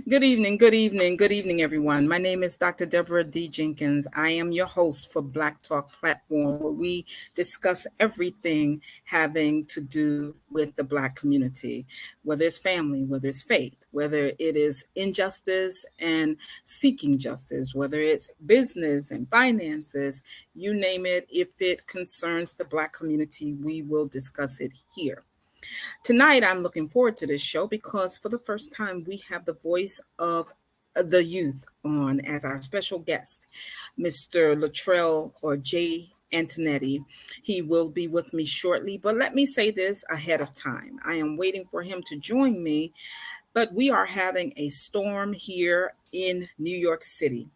Good evening, good evening, good evening, everyone. My name is Dr. Deborah D. Jenkins. I am your host for Black Talk Platform, where we discuss everything having to do with the Black community, whether it's family, whether it's faith, whether it is injustice and seeking justice, whether it's business and finances, you name it. If it concerns the Black community, we will discuss it here. Tonight, I'm looking forward to this show because for the first time, we have the voice of the youth on as our special guest, Mr. Latrell or Jay Antonetti. He will be with me shortly, but let me say this ahead of time. I am waiting for him to join me, but we are having a storm here in New York City.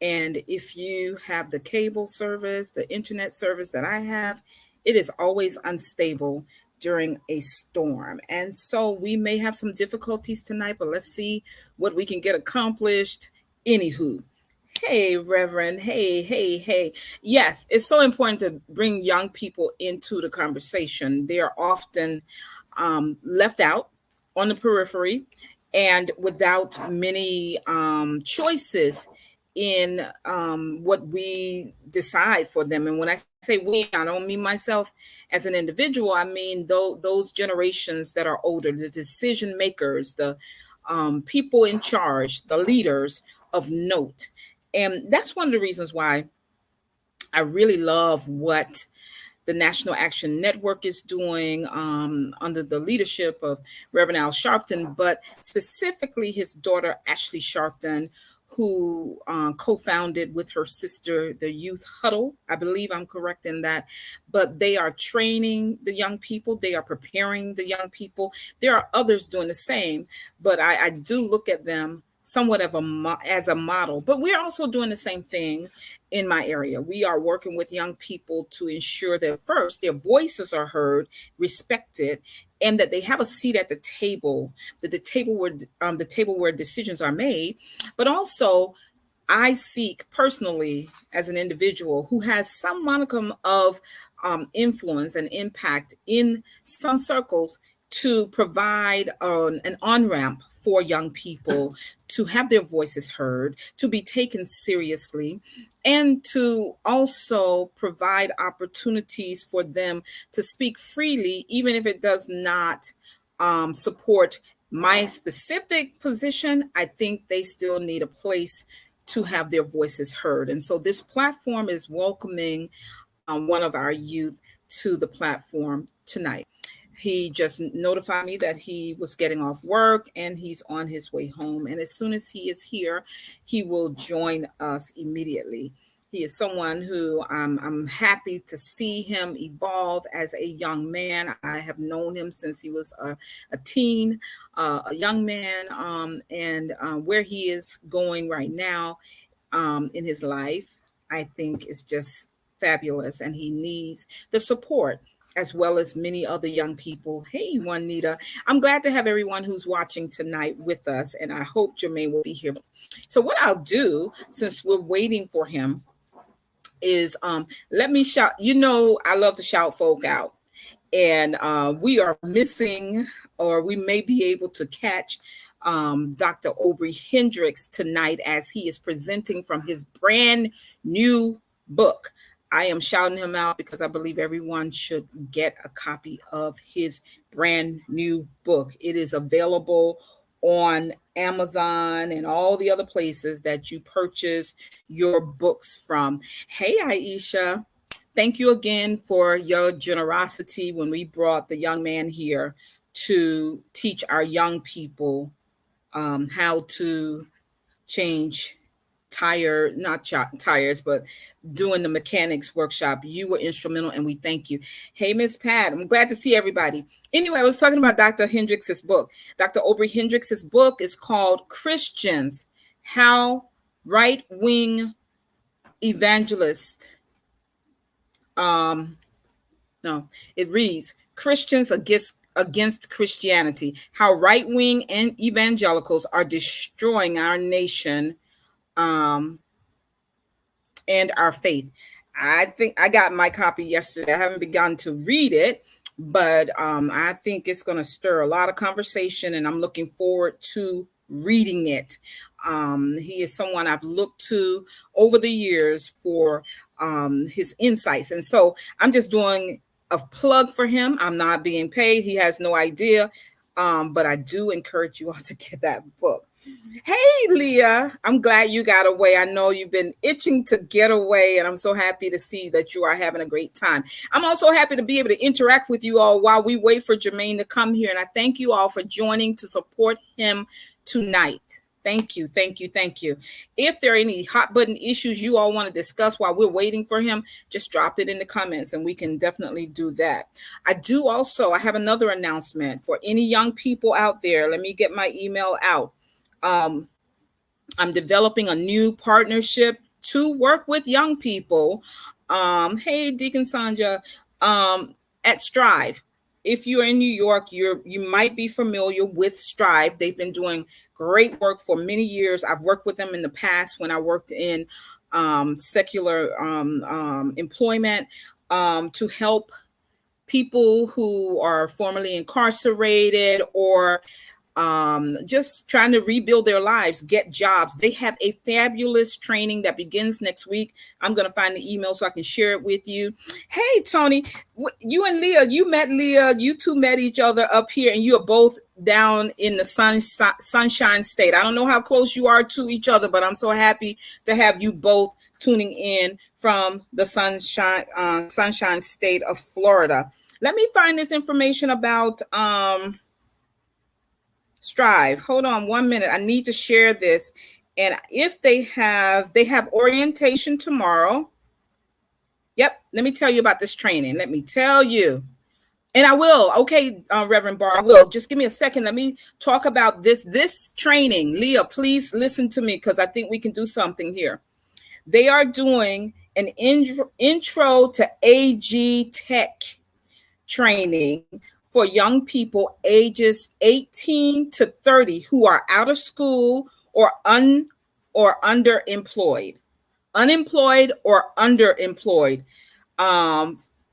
And if you have the cable service, the internet service that I have, it is always unstable during a storm. And so we may have some difficulties tonight, but let's see what we can get accomplished. Anywho, hey, Reverend. Hey, hey, hey. Yes, it's so important to bring young people into the conversation. They are often left out on the periphery and without many choices in what we decide for them. And when I say we, I don't mean myself as an individual. I mean those generations that are older, the decision makers, the people in charge, the leaders of note. And that's one of the reasons why I really love what the National Action Network is doing under the leadership of Reverend Al Sharpton, but specifically his daughter, Ashley Sharpton, who co founded with her sister the Youth Huddle. I believe I'm correct in that. But they are training the young people, they are preparing the young people. There are others doing the same, but I do look at them somewhat of as a model. But we're also doing the same thing in my area. We are working with young people to ensure that first their voices are heard, respected, and that they have a seat at the table, that the table where decisions are made. But also, I seek personally as an individual who has some modicum of influence and impact in some circles to provide an on ramp for young people to have their voices heard, to be taken seriously, and to also provide opportunities for them to speak freely, even if it does not support my specific position. I think they still need a place to have their voices heard. And so this platform is welcoming one of our youth to the platform tonight. He just notified me that he was getting off work and he's on his way home. And as soon as he is here, he will join us immediately. He is someone who I'm happy to see him evolve as a young man. I have known him since he was a teen, a young man, and where he is going right now in his life, I think is just fabulous. And he needs the support as well as many other young people. Hey, Juanita, I'm glad to have everyone who's watching tonight with us, and I hope Jermaine will be here. So, what I'll do, since we're waiting for him, is let me shout. You know, I love to shout folk out, and we are missing, or we may be able to catch Dr. Aubrey Hendricks tonight as he is presenting from his brand new book. I am shouting him out because I believe everyone should get a copy of his brand new book. It is available on Amazon and all the other places that you purchase your books from. Hey, Aisha, thank you again for your generosity when we brought the young man here to teach our young people how to change not tires, but doing the mechanics workshop. You were instrumental and we thank you. Hey, Miss Pat, I'm glad to see everybody. Anyway, I was talking about Dr. Hendricks' book. Dr. Aubrey Hendricks' book is called Christians, How Right-Wing Evangelists, no, it reads Christians against Christianity, how right-wing and evangelicals are destroying our nation and our faith. I think I got my copy yesterday. I haven't begun to read it, but I think it's going to stir a lot of conversation, and I'm looking forward to reading it. He is someone I've looked to over the years for his insights. And so I'm just doing a plug for him. I'm not being paid. He has no idea. But I do encourage you all to get that book. Hey, Leah, I'm glad you got away. I know you've been itching to get away, and I'm so happy to see that you are having a great time. I'm also happy to be able to interact with you all while we wait for Jermaine to come here. And I thank you all for joining to support him tonight. Thank you, thank you, thank you. If there are any hot button issues you all want to discuss while we're waiting for him, just drop it in the comments and we can definitely do that. I have another announcement for any young people out there. Let me get my email out. I'm developing a new partnership to work with young people. Hey, Deacon Sanja, at Strive. If you're in New York, you might be familiar with Strive. They've been doing great work for many years. I've worked with them in the past when I worked in secular employment to help people who are formerly incarcerated or just trying to rebuild their lives, get jobs. They have a fabulous training that begins next week. I'm going to find the email so I can share it with you. Hey, Tony, you and Leah, you two met each other up here and you are both down in the Sunshine State. I don't know how close you are to each other, but I'm so happy to have you both tuning in from the Sunshine State of Florida. Let me find this information about Strive. Hold on 1 minute. I need to share this. And if they have orientation tomorrow. Yep. Let me tell you about this training. Let me tell you. And I will. Okay, Reverend Barr, I will. Just give me a second. Let me talk about this training. Leah, please listen to me because I think we can do something here. They are doing an intro to AG Tech training for young people ages 18 to 30 who are out of school or underemployed, or underemployed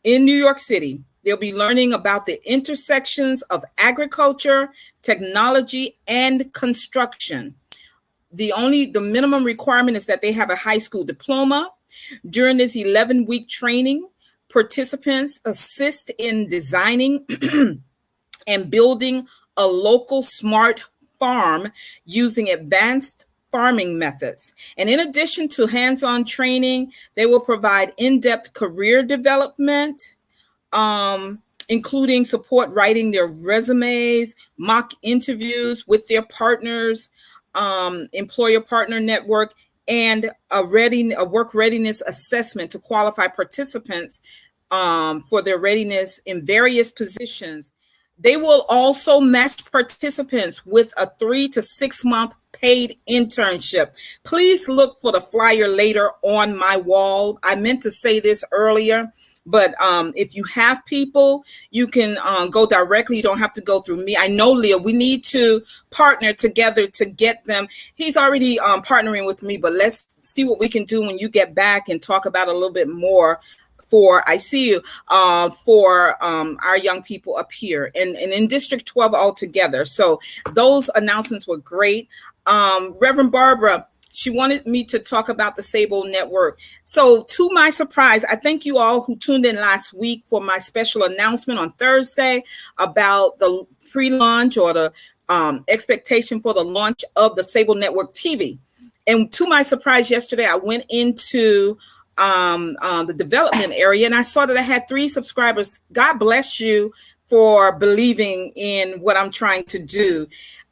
in New York City. They'll be learning about the intersections of agriculture, technology, and construction. The minimum requirement is that they have a high school diploma. During this 11-week training, participants assist in designing and building a local smart farm using advanced farming methods. And in addition to hands-on training, they will provide in-depth career development, including support writing their resumes, mock interviews with their partners, employer partner network, and a work readiness assessment to qualify participants for their readiness in various positions. They will also match participants with a 3 to 6 month paid internship. Please look for the flyer later on my wall. I meant to say this earlier, but if you have people, you can go directly. You don't have to go through me. I know, Leah, we need to partner together to get them. He's already partnering with me, but let's see what we can do when you get back and talk about a little bit more for our young people up here and in District 12 altogether. So those announcements were great. Reverend Barbara, she wanted me to talk about the Sable Network. So to my surprise, I thank you all who tuned in last week for my special announcement on Thursday about the pre-launch or the expectation for the launch of the Sable Network TV. And to my surprise, yesterday, I went into the development area and I saw that I had 3 subscribers. God bless you for believing in what I'm trying to do.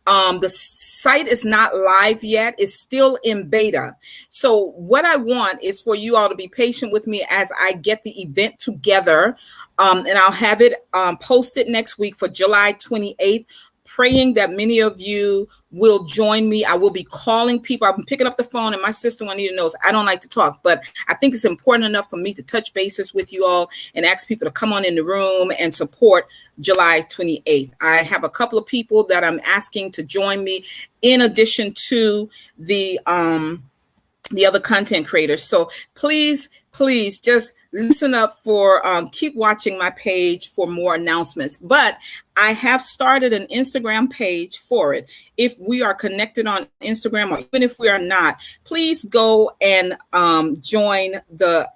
The site is not live yet. It's still in beta. So what I want is for you all to be patient with me as I get the event together. And I'll have it posted next week for July 28th. Praying that many of you will join me. I will be calling people. I've been picking up the phone, and my sister Juanita knows I don't like to talk, but I think it's important enough for me to touch bases with you all and ask people to come on in the room and support July 28th. I have a couple of people that I'm asking to join me in addition to the the other content creators. So please just listen up for, keep watching my page for more announcements. But I have started an Instagram page for it. If we are connected on Instagram, or even if we are not, please go and join the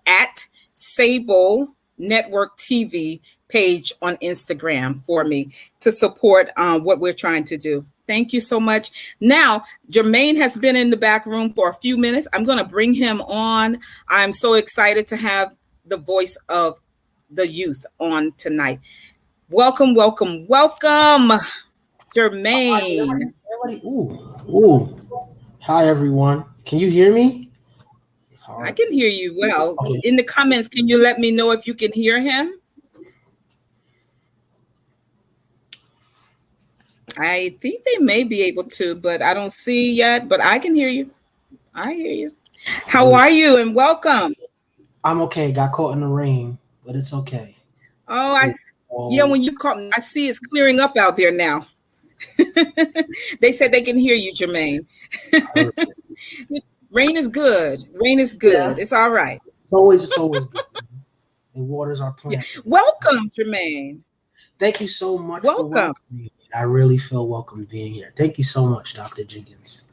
@Sable Network TV page on Instagram for me to support what we're trying to do. Thank you so much. Now, Jermaine has been in the back room for a few minutes. I'm going to bring him on. I'm so excited to have the voice of the youth on tonight. Welcome, welcome, welcome, Jermaine. Everybody, ooh. Hi, everyone. Can you hear me? I can hear you well. Okay. In the comments, can you let me know if you can hear him? I think they may be able to, but I don't see yet, but I can hear you. I hear you. How are you? And welcome. I'm okay. Got caught in the rain, but it's okay. Oh, yeah, when you call me, I see it's clearing up out there now. They said they can hear you, Jermaine. Rain is good. Rain is good. Yeah. It's all right. It's always good. It waters our plants. Yeah. Welcome, Jermaine. Thank you so much for welcoming me. I really feel welcome being here. Thank you so much, Dr. Jenkins.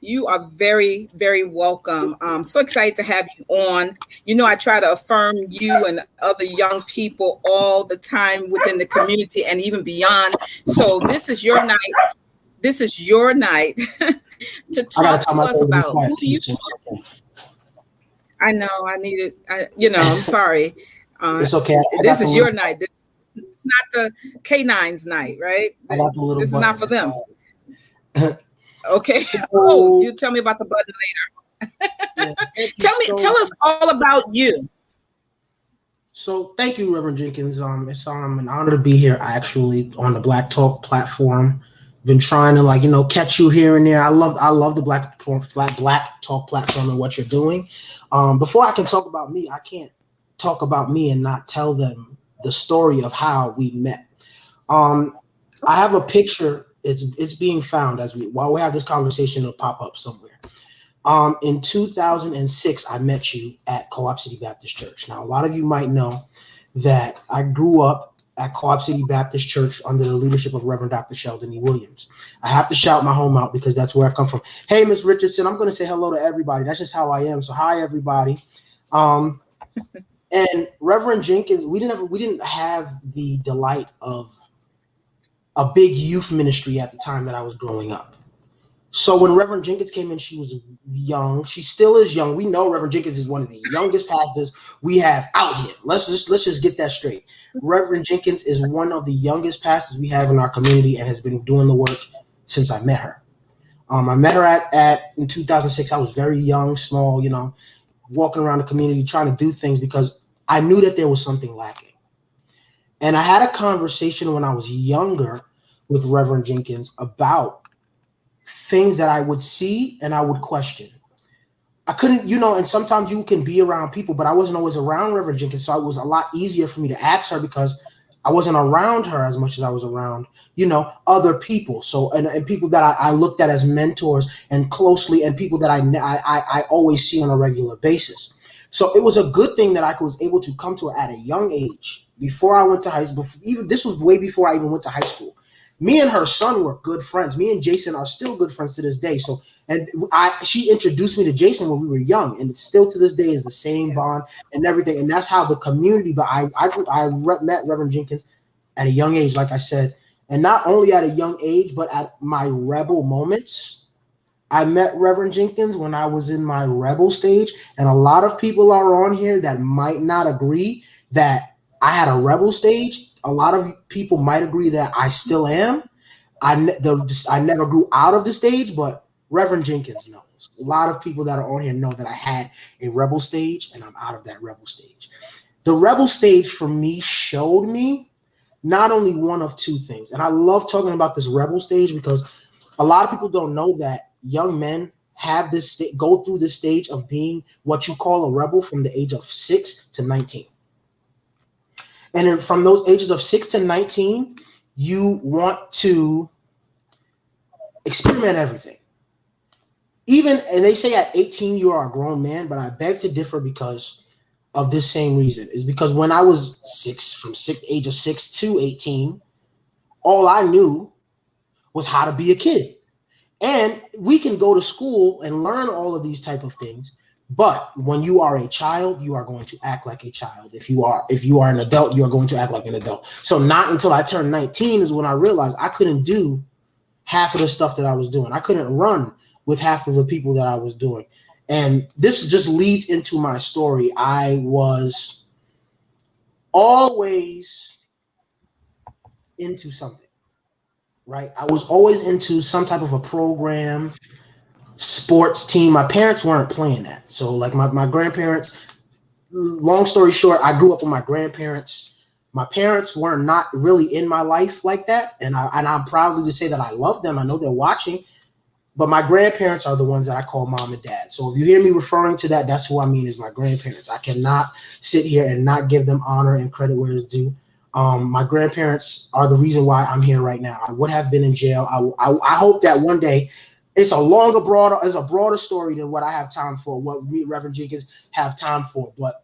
You are very, very welcome. I'm so excited to have you on. You know, I try to affirm you and other young people all the time within the community and even beyond. So this is your night. This is your night to talk to us about who do you. I know. I need it. I'm sorry. It's okay. This is your night. It's not the K9's night, right? I got the little this is not for them. Okay. So, you tell me about the button later. Yeah, tell us all about you. So thank you, Reverend Jenkins. It's an honor to be here. I actually on the Black Talk platform. Been trying to catch you here and there. I love the Black Talk platform and what you're doing. Before I can talk about me, I can't talk about me and not tell them the story of how we met. I have a picture. It's being found while we have this conversation. It'll pop up somewhere. In 2006, I met you at Co-op City Baptist Church. Now, a lot of you might know that I grew up at Co-op City Baptist Church under the leadership of Reverend Dr. Sheldon E. Williams. I have to shout my home out because that's where I come from. Hey, Miss Richardson, I'm going to say hello to everybody. That's just how I am. So hi, everybody. And Reverend Jenkins, we didn't have the delight of a big youth ministry at the time that I was growing up. So when Reverend Jenkins came in, she was young. She still is young. We know Reverend Jenkins is one of the youngest pastors we have out here. Let's just get that straight. Reverend Jenkins is one of the youngest pastors we have in our community and has been doing the work since I met her. I met her in 2006. I was very young, small, walking around the community trying to do things because I knew that there was something lacking. And I had a conversation when I was younger with Reverend Jenkins about things that I would see and I would question. I couldn't, and sometimes you can be around people, but I wasn't always around Reverend Jenkins. So it was a lot easier for me to ask her because I wasn't around her as much as I was around, other people. So, and people that I looked at as mentors and closely and people that I always see on a regular basis. So it was a good thing that I was able to come to her at a young age before I went to high school. This was way before I even went to high school. Me and her son were good friends. Me and Jason are still good friends to this day. So, she introduced me to Jason when we were young, and it still to this day is the same bond and everything. And that's how the community. But I met Reverend Jenkins at a young age, like I said, and not only at a young age, but at my rebel moments. I met Reverend Jenkins when I was in my rebel stage, and a lot of people are on here that might not agree that I had a rebel stage. A lot of people might agree that I still am. I never grew out of the stage, but Reverend Jenkins knows. A lot of people that are on here know that I had a rebel stage, and I'm out of that rebel stage. The rebel stage for me showed me not only one of two things, and I love talking about this rebel stage because a lot of people don't know that young men have go through this stage of being what you call a rebel from the age of 6 to 19. And then from those ages of 6 to 19, you want to experiment everything. even, and they say at 18 you are a grown man, but I beg to differ because of this same reason. Is because when I was age of 6 to 18, all I knew was how to be a kid. And we can go to school and learn all of these type of things, but when you are a child, you are going to act like a child. If you are an adult, you are going to act like an adult. So not until I turned 19 is when I realized I couldn't do half of the stuff that I was doing. I couldn't run with half of the people that I was doing. And this just leads into my story. I was always into something, right? I was always into some type of a program, sports team. My parents weren't playing that. So like my grandparents, long story short, I grew up with my grandparents. My parents were not really in my life like that. And I'm proud to say that I love them. I know they're watching. But my grandparents are the ones that I call mom and dad. So if you hear me referring to that, that's who I mean is my grandparents. I cannot sit here and not give them honor and credit where it's due. My grandparents are the reason why I'm here right now. I would have been in jail. I hope that one day it's a broader story than what I have time for, what me, Reverend Jenkins, have time for. But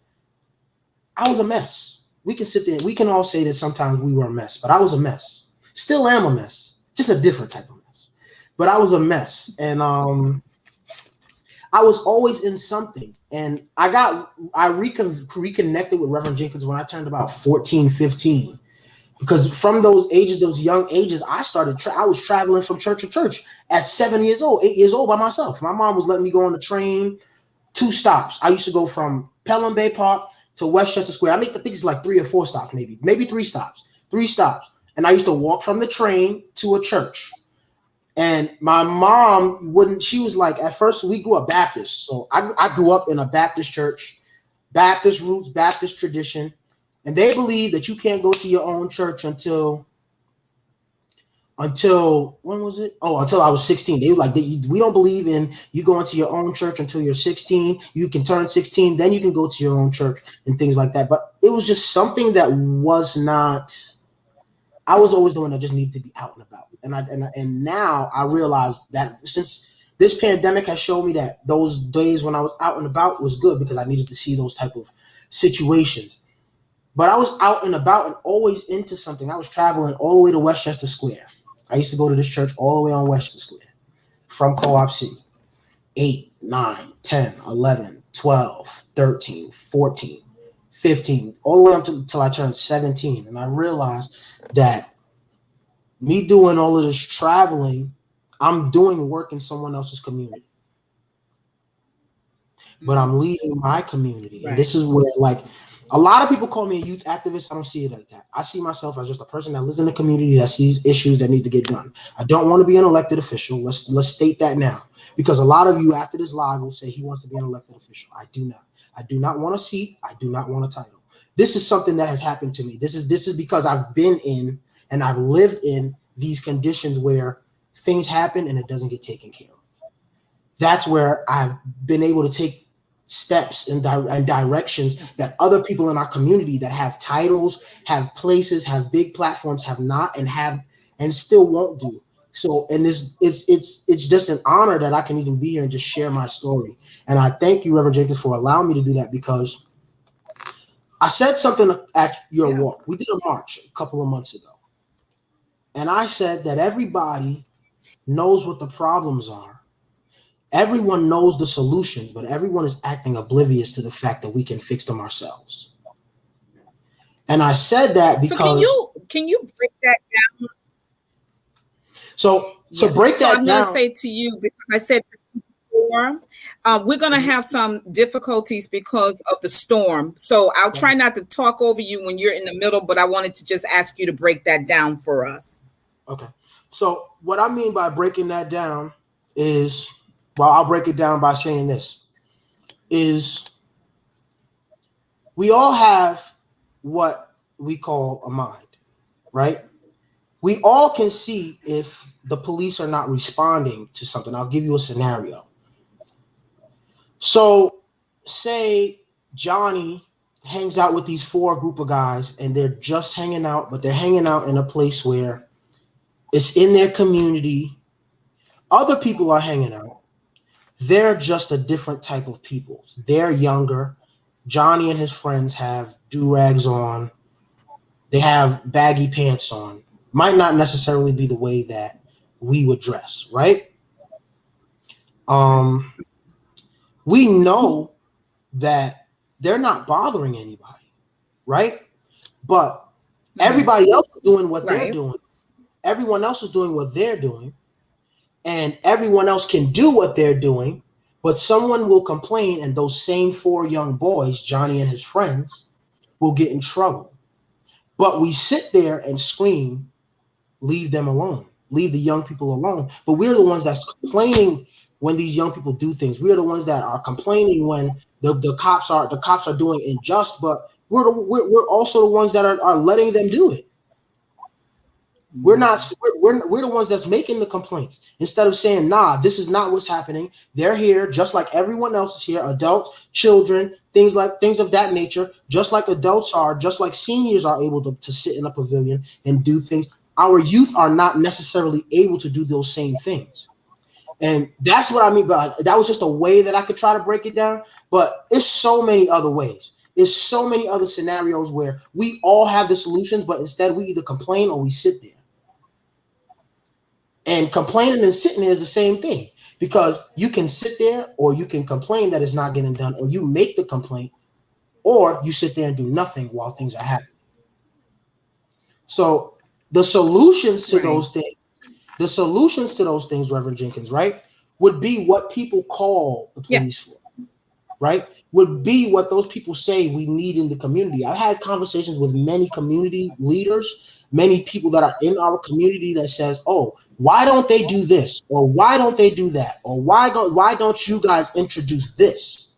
I was a mess. We can sit there. We can all say that sometimes we were a mess, but I was a mess. Still am a mess, just a different type of mess. But I was a mess, and I was always in something. And I reconnected with Reverend Jenkins when I turned about 14, 15. Because from those ages, those young ages, I was traveling from church to church at 7 years old, 8 years old by myself. My mom was letting me go on the train, 2 stops. I used to go from Pelham Bay Park to Westchester Square. I think it's like 3 or 4 stops, maybe 3 stops. 3 stops. And I used to walk from the train to a church. And my mom she was like, at first we grew up Baptist. So I grew up in a Baptist church, Baptist roots, Baptist tradition. And they believe that you can't go to your own church until when was it? Oh, until I was 16. They were like, we don't believe in you going to your own church until you're 16. You can turn 16, then you can go to your own church and things like that. But it was just something that was not, I was always the one that just needed to be out and about. And now I realize that since this pandemic has shown me that those days when I was out and about was good because I needed to see those type of situations. But I was out and about and always into something. I was traveling all the way to Westchester Square. I used to go to this church all the way on Westchester Square from Co-op City. 8, 9, 10, 11, 12, 13, 14, 15, all the way up until I turned 17. And I realized that me doing all of this traveling, I'm doing work in someone else's community. But I'm leaving my community. Right. And this is where, like, a lot of people call me a youth activist. I don't see it like that. I see myself as just a person that lives in the community that sees issues that need to get done. I don't want to be an elected official. Let's state that now. Because a lot of you after this live will say he wants to be an elected official. I do not. I do not want a seat. I do not want a title. This is something that has happened to me. This is because I've been in and I've lived in these conditions where things happen and it doesn't get taken care of. That's where I've been able to take steps and directions that other people in our community that have titles, have places, have big platforms, have not and still won't do. So, and it's just an honor that I can even be here and just share my story. And I thank you, Reverend Jenkins, for allowing me to do that, because I said something at your walk. We did a march a couple of months ago. And I said that everybody knows what the problems are. Everyone knows the solutions, but everyone is acting oblivious to the fact that we can fix them ourselves. And I said that because can you break that down? So break that down. I'm going to say to you, because I said before, we're going to have some difficulties because of the storm. So I'll try not to talk over you when you're in the middle, but I wanted to just ask you to break that down for us. Okay. So what I mean by breaking that down is, well, I'll break it down by saying this, is we all have what we call a mind, right? We all can see if the police are not responding to something. I'll give you a scenario. So say Johnny hangs out with these 4 group of guys and they're just hanging out, but they're hanging out in a place where it's in their community. Other people are hanging out. They're just a different type of people. They're younger. Johnny and his friends have do-rags on. They have baggy pants on. Might not necessarily be the way that we would dress, right? Right. Um, we know that they're not bothering anybody, right? But Mm-hmm. everybody else is doing what they're Right. doing. Everyone else is doing what they're doing, and everyone else can do what they're doing, but someone will complain, and those same four young boys, Johnny and his friends, will get in trouble. But we sit there and scream, leave them alone, leave the young people alone. But we're the ones that's complaining when these young people do things. We're the ones that are complaining when the cops are doing unjust, but we're also the ones that are letting them do it. We're not. Mm-hmm. We're the ones that's making the complaints instead of saying, "Nah, this is not what's happening." They're here just like everyone else is here. Adults, children, things of that nature. Just like adults are, just like seniors are able to sit in a pavilion and do things. Our youth are not necessarily able to do those same things, and that's what I mean. But that was just a way that I could try to break it down. But it's so many other ways. It's so many other scenarios where we all have the solutions, but instead we either complain or we sit there. And complaining and sitting there is the same thing because you can sit there or you can complain that it's not getting done, or you make the complaint, or you sit there and do nothing while things are happening. So the solutions to Right. those things, Reverend Jenkins, right, would be what people call the Yeah. police for, right? Would be what those people say we need in the community. I've had conversations with many community leaders, many people that are in our community that says, "Oh, why don't they do this? Or why don't they do that? Or why don't you guys introduce this?"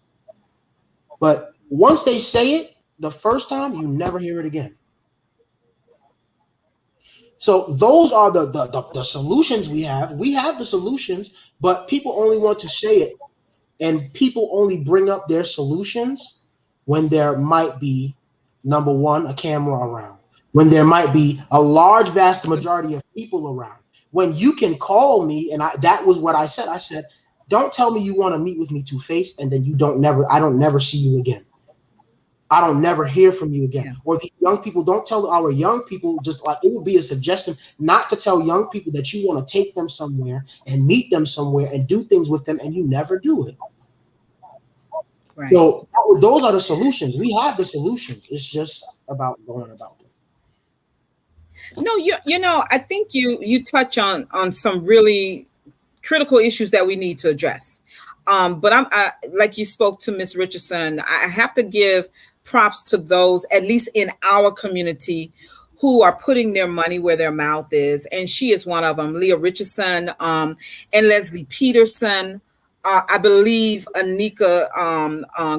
But once they say it the first time, you never hear it again. So those are the solutions we have. We have the solutions, but people only want to say it, and people only bring up their solutions when there might be, number one, a camera around, when there might be a large vast majority of people around, when you can call me. And that was what I said, don't tell me you want to meet with me two-faced and then I don't never see you again. I don't never hear from you again. Yeah. Or the young people, don't tell our young people, just like it would be a suggestion not to tell young people that you want to take them somewhere and meet them somewhere and do things with them, and you never do it. Right. So those are the solutions. We have the solutions. It's just about going about them. No, I think you touch on some really critical issues that we need to address. But like you spoke to Miss Richardson, I have to give props to those, at least in our community, who are putting their money where their mouth is, and she is one of them. Leah Richardson, and Leslie Peterson. I believe Anika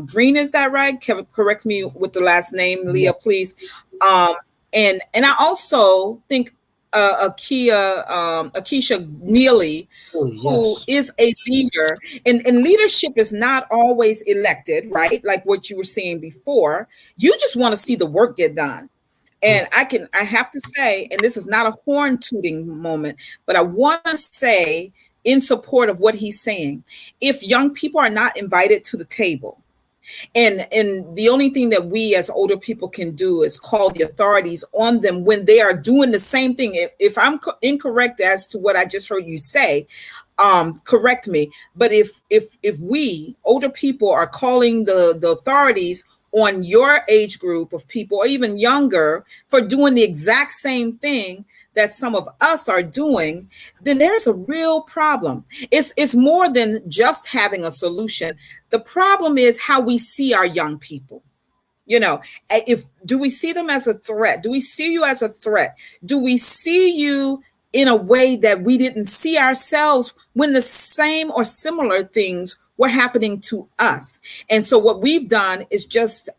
Green, is that right? Correct me with the last name, Yeah, Leah, please. Um, and I also think Akeisha Neely, really, who yes. is a leader, and leadership is not always elected, right? Like what you were saying before. You just want to see the work get done. And Yeah. I have to say, and this is not a horn tooting moment, but I want to say in support of what he's saying, if young people are not invited to the table, and the only thing that we as older people can do is call the authorities on them when they are doing the same thing. If I'm incorrect as to what I just heard you say, correct me. But if we older people are calling the authorities on your age group of people, or even younger, for doing the exact same thing that some of us are doing, then there's a real problem. It's more than just having a solution. The problem is how we see our young people. You know, if do we see them as a threat? Do we see you as a threat? Do we see you in a way that we didn't see ourselves when the same or similar things were happening to us? And so what we've done is just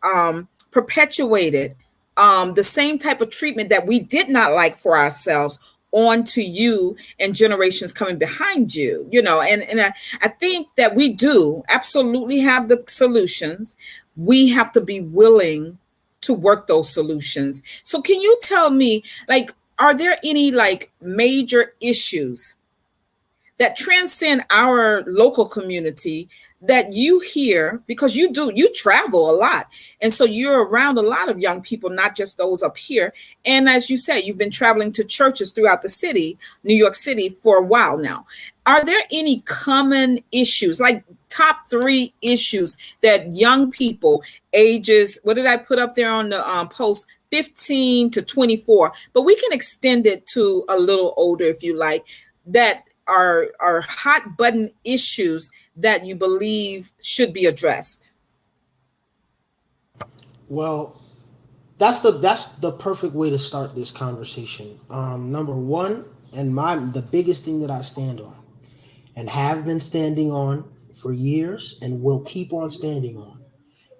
perpetuated the same type of treatment that we did not like for ourselves on to you and generations coming behind you. I think that we do absolutely have the solutions. We have to be willing to work those solutions. So can you tell me, like, are there any like major issues that transcend our local community that you hear, because you travel a lot, and so you're around a lot of young people, not just those up here. And as you say, you've been traveling to churches throughout the city, New York City, for a while now. Are there any common issues, like top 3 issues that young people ages, what did I put up there on the post, 15 to 24, but we can extend it to a little older if you like, that are hot button issues that you believe should be addressed? Well, that's the perfect way to start this conversation. Number one, and the biggest thing that I stand on and have been standing on for years and will keep on standing on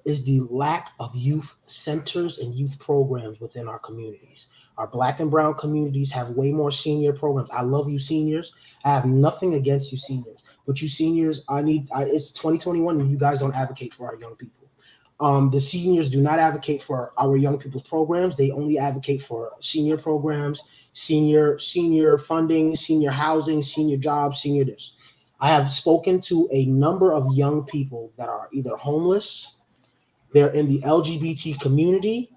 is the lack of youth centers and youth programs within our communities. Our Black and brown communities have way more senior programs. I love you seniors. I have nothing against you seniors, but you seniors, it's 2021 and you guys don't advocate for our young people. The seniors do not advocate for our young people's programs. They only advocate for senior programs, senior funding, senior housing, senior jobs, senior this. I have spoken to a number of young people that are either homeless, they're in the LGBT community,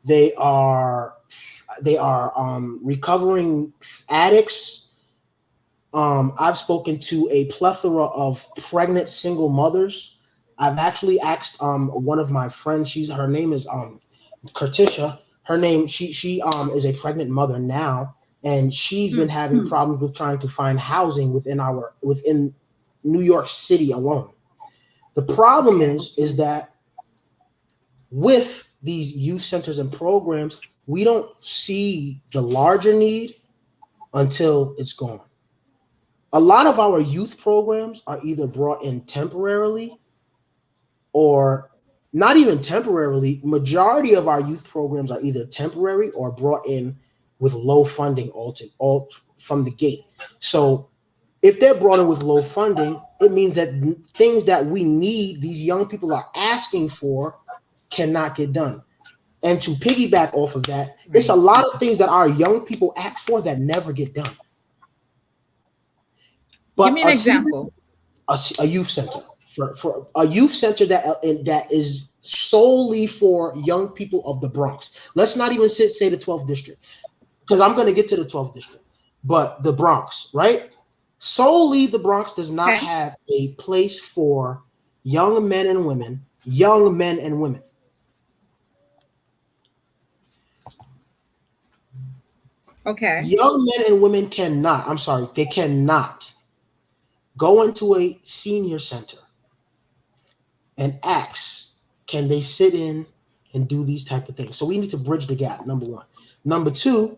they are recovering addicts. I've spoken to a plethora of pregnant single mothers. I've actually asked one of my friends. Her name is Kertisha. Her name she is a pregnant mother now, and she's been having problems with trying to find housing within New York City alone. The problem is that with these youth centers and programs, we don't see the larger need until it's gone. A lot of our youth programs are either brought in temporarily or not even temporarily. Majority of our youth programs are either temporary or brought in with low funding all from the gate. So if they're brought in with low funding, it means that things that we need, these young people are asking for, cannot get done. And to piggyback off of that, it's a lot of things that our young people ask for that never get done. But give me an example. A youth center for a youth center that is solely for young people of the Bronx. Let's not even say the 12th district, because I'm going to get to the 12th district, but the Bronx, right? Solely the Bronx does not have a place for young men and women. Okay. Young men and women they cannot go into a senior center and ask, can they sit in and do these type of things? So we need to bridge the gap, number one. Number two,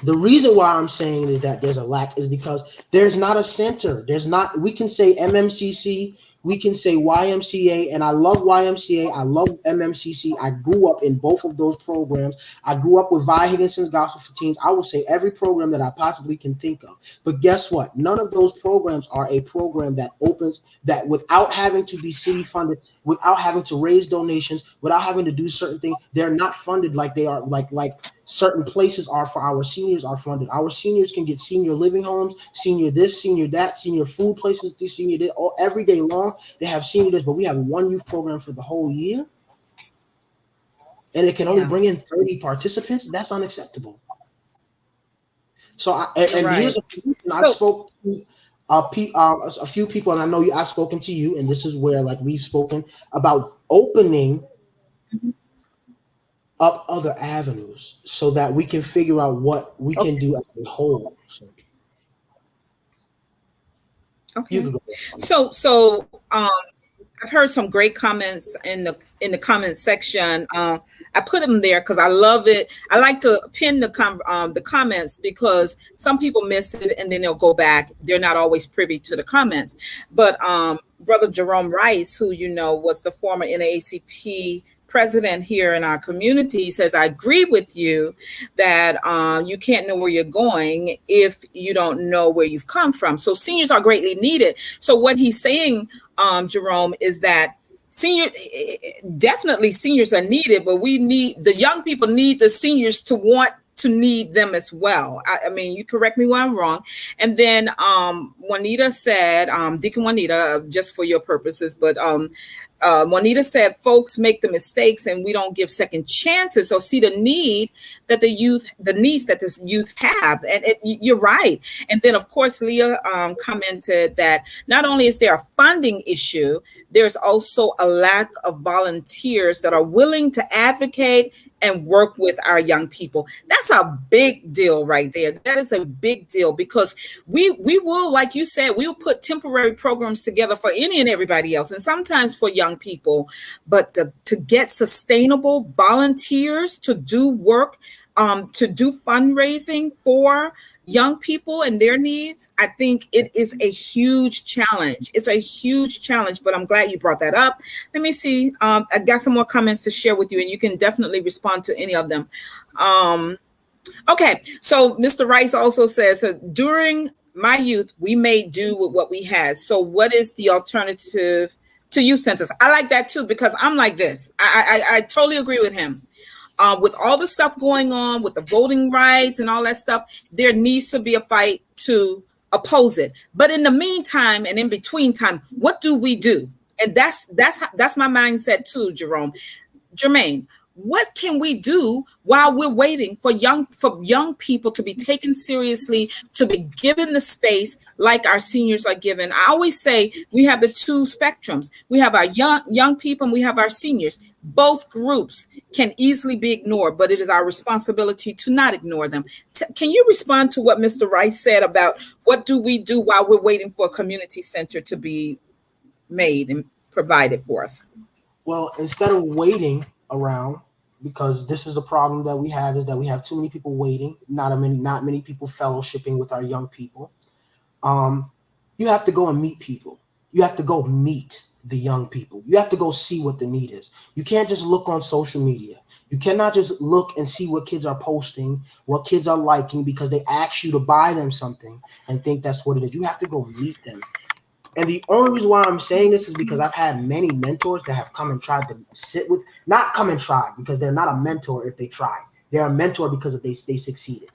the reason why I'm saying is that there's a lack is because there's not a center. We can say MMCC, we can say YMCA, and I love YMCA. I love MMCC. I grew up in both of those programs. I grew up with Vi Higginson's Gospel for Teens. I will say every program that I possibly can think of. But guess what? None of those programs are a program that opens that without having to be city funded, without having to raise donations, without having to do certain things. They're not funded like they are like certain places are for our seniors are funded. Our seniors can get senior living homes, senior this, senior that, senior food places, this, senior this, all every day long. They have senior this, but we have one youth program for the whole year, and it can only bring in 30 participants. That's unacceptable. So, here's a I spoke to a few people, and I know I've spoken to you, and this is where we've spoken about opening up other avenues so that we can figure out what we can do as a whole. So I've heard some great comments in the comment section. I put them there because I love it. I like to pin the comments because some people miss it and then they'll go back. They're not always privy to the comments. But Brother Jerome Rice, who was the former NAACP president here in our community, says, I agree with you that you can't know where you're going if you don't know where you've come from. So seniors are greatly needed. So what he's saying, Jerome, is that definitely seniors are needed, but the young people need the seniors to want to need them as well. I mean, you correct me when I'm wrong. And then Juanita said, Deacon Juanita, just for your purposes, but Juanita said, folks make the mistakes and we don't give second chances or see the needs that this youth have. And you're right. And then, of course, Leah commented that not only is there a funding issue, there's also a lack of volunteers that are willing to advocate and work with our young people. That's a big deal right there. That is a big deal, because we will, like you said, we'll put temporary programs together for any and everybody else, and sometimes for young people. But to get sustainable volunteers to do work, to do fundraising for young people and their needs, I think it is a huge challenge. It's a huge challenge, but I'm glad you brought that up. Let me see. I got some more comments to share with you, and you can definitely respond to any of them. Okay, so Mr. Rice also says, during my youth, we made do with what we had. So what is the alternative to youth census? I like that too, because I'm like this. I totally agree with him. With all the stuff going on with the voting rights and all that stuff, there needs to be a fight to oppose it. But in the meantime and in between time, what do we do? And that's my mindset too, Jermaine. What can we do while we're waiting for young people to be taken seriously, to be given the space like our seniors are given? I always say we have the two spectrums. We have our young people and we have our seniors. Both groups can easily be ignored, but it is our responsibility to not ignore them. Can you respond to what Mr. Rice said about what do we do while we're waiting for a community center to be made and provided for us? Well, instead of waiting around, because this is the problem that we have, is that we have too many people waiting, not many people fellowshipping with our young people. You have to go and meet people. You have to go meet the young people. You have to go see what the need is. You can't just look on social media. You cannot just look and see what kids are posting, what kids are liking because they ask you to buy them something and think that's what it is. You have to go meet them. And the only reason why I'm saying this is because I've had many mentors that have come and tried to sit with, not come and try, because they're not a mentor if they try. They're a mentor because they succeeded.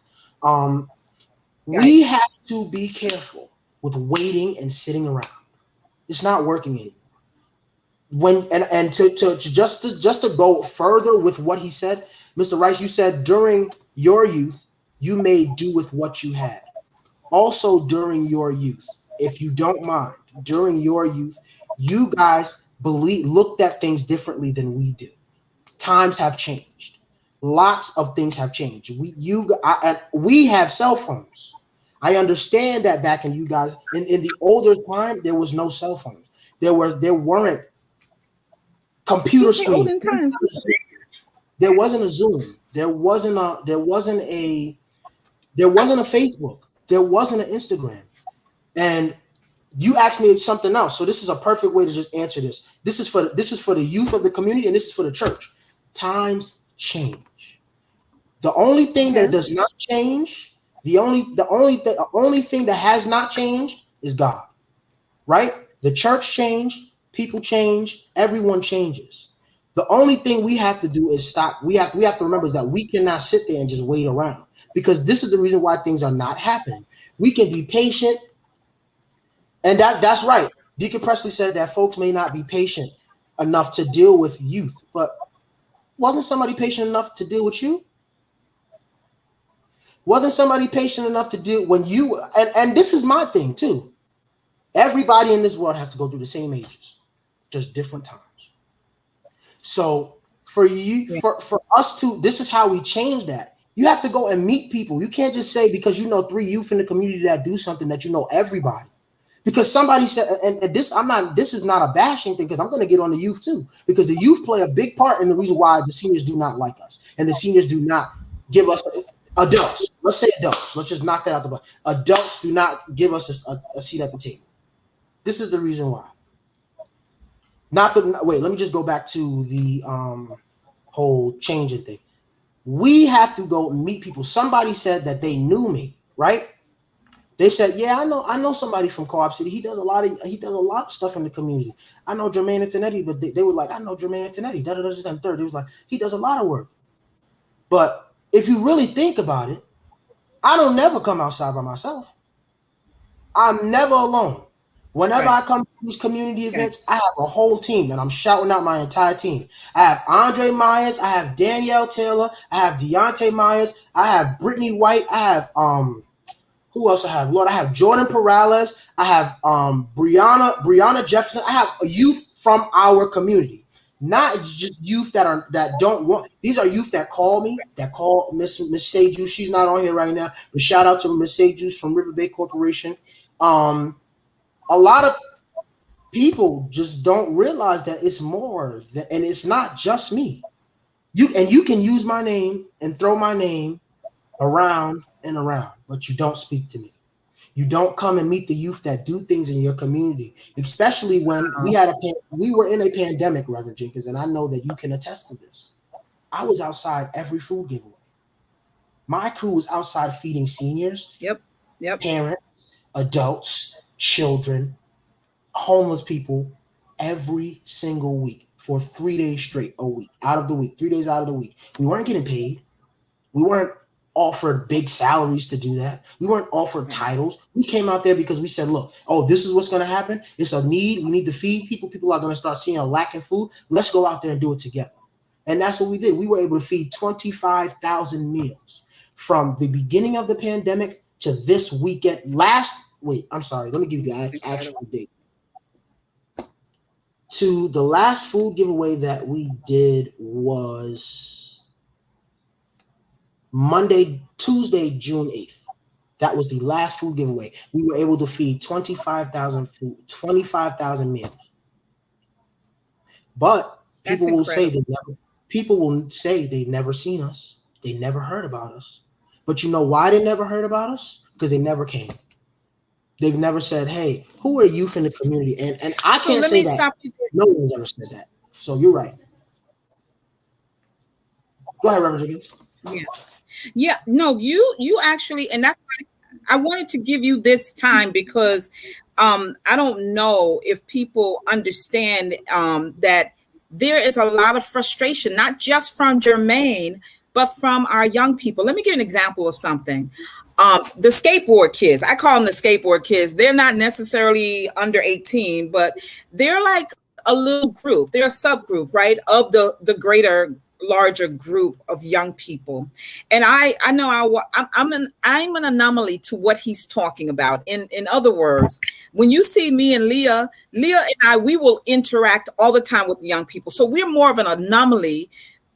We have to be careful with waiting and sitting around. It's not working anymore. To go further with what he said, Mr. Rice, you said during your youth, you made do with what you had. Also during your youth, if you don't mind, during your youth, you guys looked at things differently than we do. Times have changed. Lots of things have changed. We have cell phones. I understand that back in you guys in the older time, there was no cell phones. There weren't computer screens. There wasn't a Zoom. There wasn't a Facebook. There wasn't an Instagram. And you asked me something else. So this is a perfect way to just answer this. This is for the youth of the community, and this is for the church. Times change. The only thing that does not change, the only thing that has not changed is God. Right? The church changed, people change, everyone changes. The only thing we have to do is stop. We have to remember is that we cannot sit there and just wait around, because this is the reason why things are not happening. We can be patient. And that's right. Deacon Presley said that folks may not be patient enough to deal with youth, but wasn't somebody patient enough to deal with you? Wasn't somebody patient enough to deal when you, and this is my thing too. Everybody in this world has to go through the same ages, just different times. So for you, for us to, this is how we change that. You have to go and meet people. You can't just say because you know 3 youth in the community that do something that you know everybody. Because somebody said, and this is not a bashing thing, because I'm going to get on the youth too, because the youth play a big part in the reason why the seniors do not like us, and the seniors do not give us adults. Let's say adults. Let's just knock that out the butt. Adults do not give us a seat at the table. This is the reason why. Wait, let me just go back to the whole changing thing. We have to go meet people. Somebody said that they knew me, right? They said, "Yeah, I know somebody from Co-op City. He does a lot of stuff in the community. I know Jermaine Antonetty," but they were like, "I know Jermaine Antonetty." And third, it was like he does a lot of work. But if you really think about it, I don't never come outside by myself. I'm never alone. Whenever I come to these community events, I have a whole team, and I'm shouting out my entire team. I have Andre Myers, I have Danielle Taylor, I have Deontay Myers, I have Brittany White, I have who else I have? Lord, I have Jordan Perales, I have Brianna Jefferson. I have a youth from our community. Not just youth that don't want. These are youth that call me, that call Miss Sage. She's not on here right now, but shout out to Miss Sage from River Bay Corporation. A lot of people just don't realize that it's more, and it's not just me. You can use my name and throw my name around and around, but you don't speak to me. You don't come and meet the youth that do things in your community, especially when we were in a pandemic, Reverend Jenkins, and I know that you can attest to this. I was outside every food giveaway. My crew was outside feeding seniors, parents, adults, children, homeless people every single week for 3 days straight a week, out of the week, 3 days out of the week. We weren't getting paid. We weren't offered big salaries to do that. We weren't offered titles. We came out there because we said, look, this is what's going to happen. It's a need. We need to feed people. People are going to start seeing a lack in food. Let's go out there and do it together. And that's what we did. We were able to feed 25,000 meals from the beginning of the pandemic to this weekend. Let me give you the actual date. To the last food giveaway that we did was Tuesday, June 8th. That was the last food giveaway. We were able to feed 25,000 meals. But people will say they never seen us. They never heard about us. But you know why they never heard about us? Because they never came. They've never said, hey, who are youth in the community? And I can't say that. No one's ever said that. So you're right. Go ahead, Reverend Jenkins. Yeah, no, you actually, and that's why I wanted to give you this time, because I don't know if people understand that there is a lot of frustration, not just from Jermaine, but from our young people. Let me give an example of something. The skateboard kids, I call them the skateboard kids. They're not necessarily under 18, but they're like a little group. They're a subgroup, right, of the greater, larger group of young people. And I know I'm an anomaly to what he's talking about. In other words, when you see me and Leah and I, we will interact all the time with the young people. So we're more of an anomaly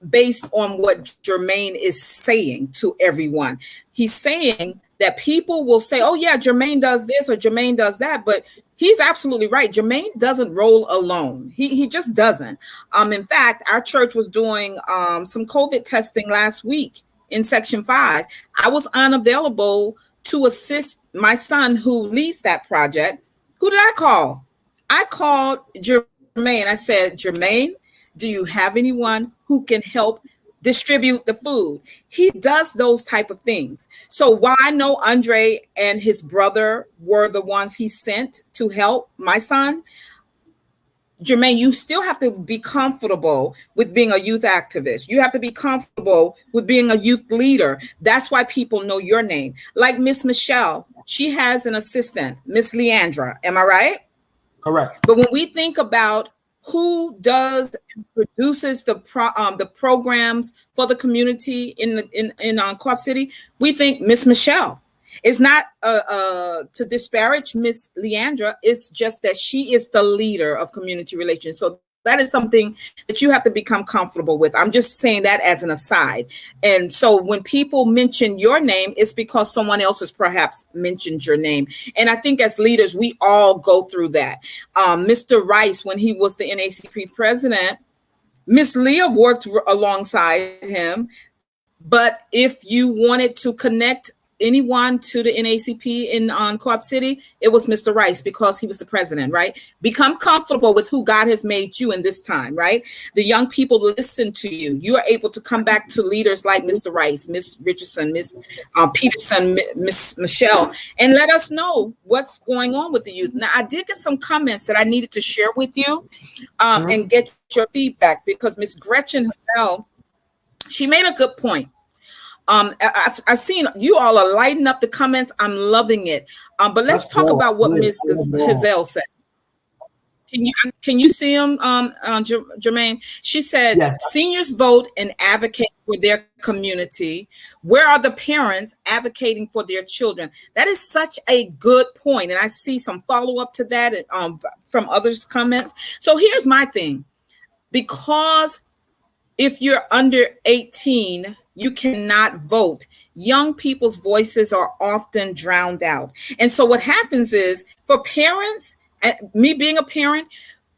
based on what Jermaine is saying to everyone. He's saying that people will say, oh yeah, Jermaine does this or Jermaine does that, but he's absolutely right. Jermaine doesn't roll alone. He just doesn't. In fact, our church was doing some COVID testing last week in Section 5. I was unavailable to assist my son who leads that project. Who did I call? I called Jermaine. I said, Jermaine, do you have anyone who can help distribute the food? He does those type of things. So while I know Andre and his brother were the ones he sent to help my son, Jermaine, you still have to be comfortable with being a youth activist. You have to be comfortable with being a youth leader. That's why people know your name. Like Miss Michelle, she has an assistant, Miss Leandra. Am I right? Correct. But when we think about who does and produces the programs for the community in Co-op City, we think Miss Michelle. It's not to disparage Miss Leandra. It's just that she is the leader of community relations. So that is something that you have to become comfortable with. I'm just saying that as an aside. And so when people mention your name, it's because someone else has perhaps mentioned your name. And I think as leaders, we all go through that. Mr. Rice, when he was the NACP president, Miss Leah worked alongside him. But if you wanted to connect anyone to the NACP in Co-op City, it was Mr. Rice, because he was the president, right? Become comfortable with who God has made you in this time, right? The young people listen to you. You are able to come back to leaders like Mr. Rice, Miss Richardson, Miss Peterson, Miss Michelle, and let us know what's going on with the youth. Now, I did get some comments that I needed to share with you and get your feedback, because Miss Gretchen herself, she made a good point. I've seen you all are lighting up the comments. I'm loving it. But let's talk about what Ms. Hazel said. Can you see him, Jermaine? She said, Yes. Seniors vote and advocate for their community. Where are the parents advocating for their children? That is such a good point. And I see some follow up to that from others' comments. So here's my thing. Because if you're under 18, you cannot vote. Young people's voices are often drowned out. And so what happens is, for parents, me being a parent,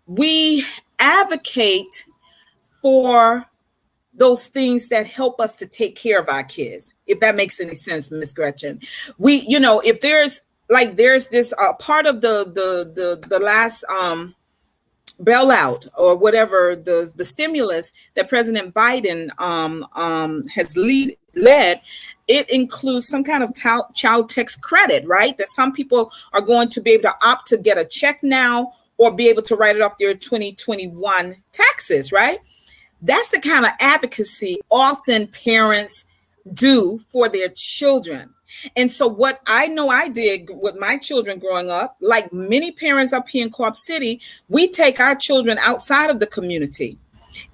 we advocate for those things that help us to take care of our kids, if that makes any sense, Miss Gretchen. If there's this part of the last bailout or whatever, the stimulus that President Biden has led, it includes some kind of child tax credit, right? That some people are going to be able to opt to get a check now or be able to write it off their 2021 taxes, right? That's the kind of advocacy often parents do for their children. And so what I know I did with my children growing up, like many parents up here in Co-op City, we take our children outside of the community.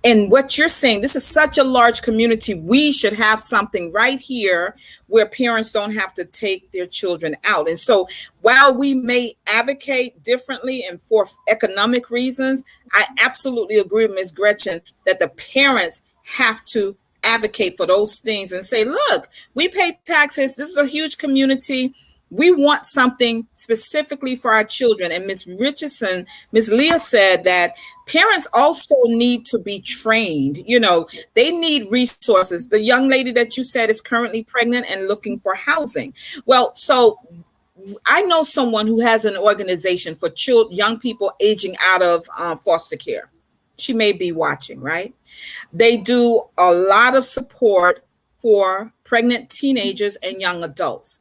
And what you're saying, this is such a large community. We should have something right here where parents don't have to take their children out. And so while we may advocate differently and for economic reasons, I absolutely agree with Ms. Gretchen that the parents have to advocate for those things and say, look, we pay taxes. This is a huge community. We want something specifically for our children. And Ms. Richardson, Ms. Leah said that parents also need to be trained. They need resources. The young lady that you said is currently pregnant and looking for housing. Well, so I know someone who has an organization for young people aging out of foster care. She may be watching, right? They do a lot of support for pregnant teenagers and young adults.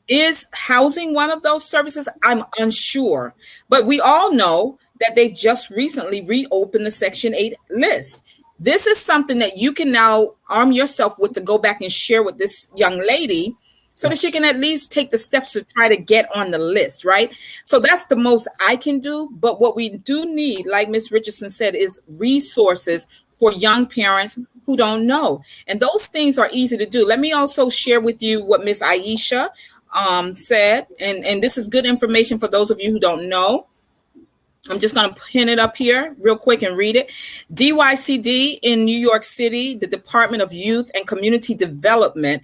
Is housing one of those services? I'm unsure, but we all know that they just recently reopened the Section 8 list. This is something that you can now arm yourself with to go back and share with this young lady so that she can at least take the steps to try to get on the list, right? So that's the most I can do. But what we do need, like Ms. Richardson said, is resources for young parents who don't know. And those things are easy to do. Let me also share with you what Ms. Aisha said, and this is good information for those of you who don't know. I'm just going to pin it up here real quick and read it. DYCD in New York City, the Department of Youth and Community Development,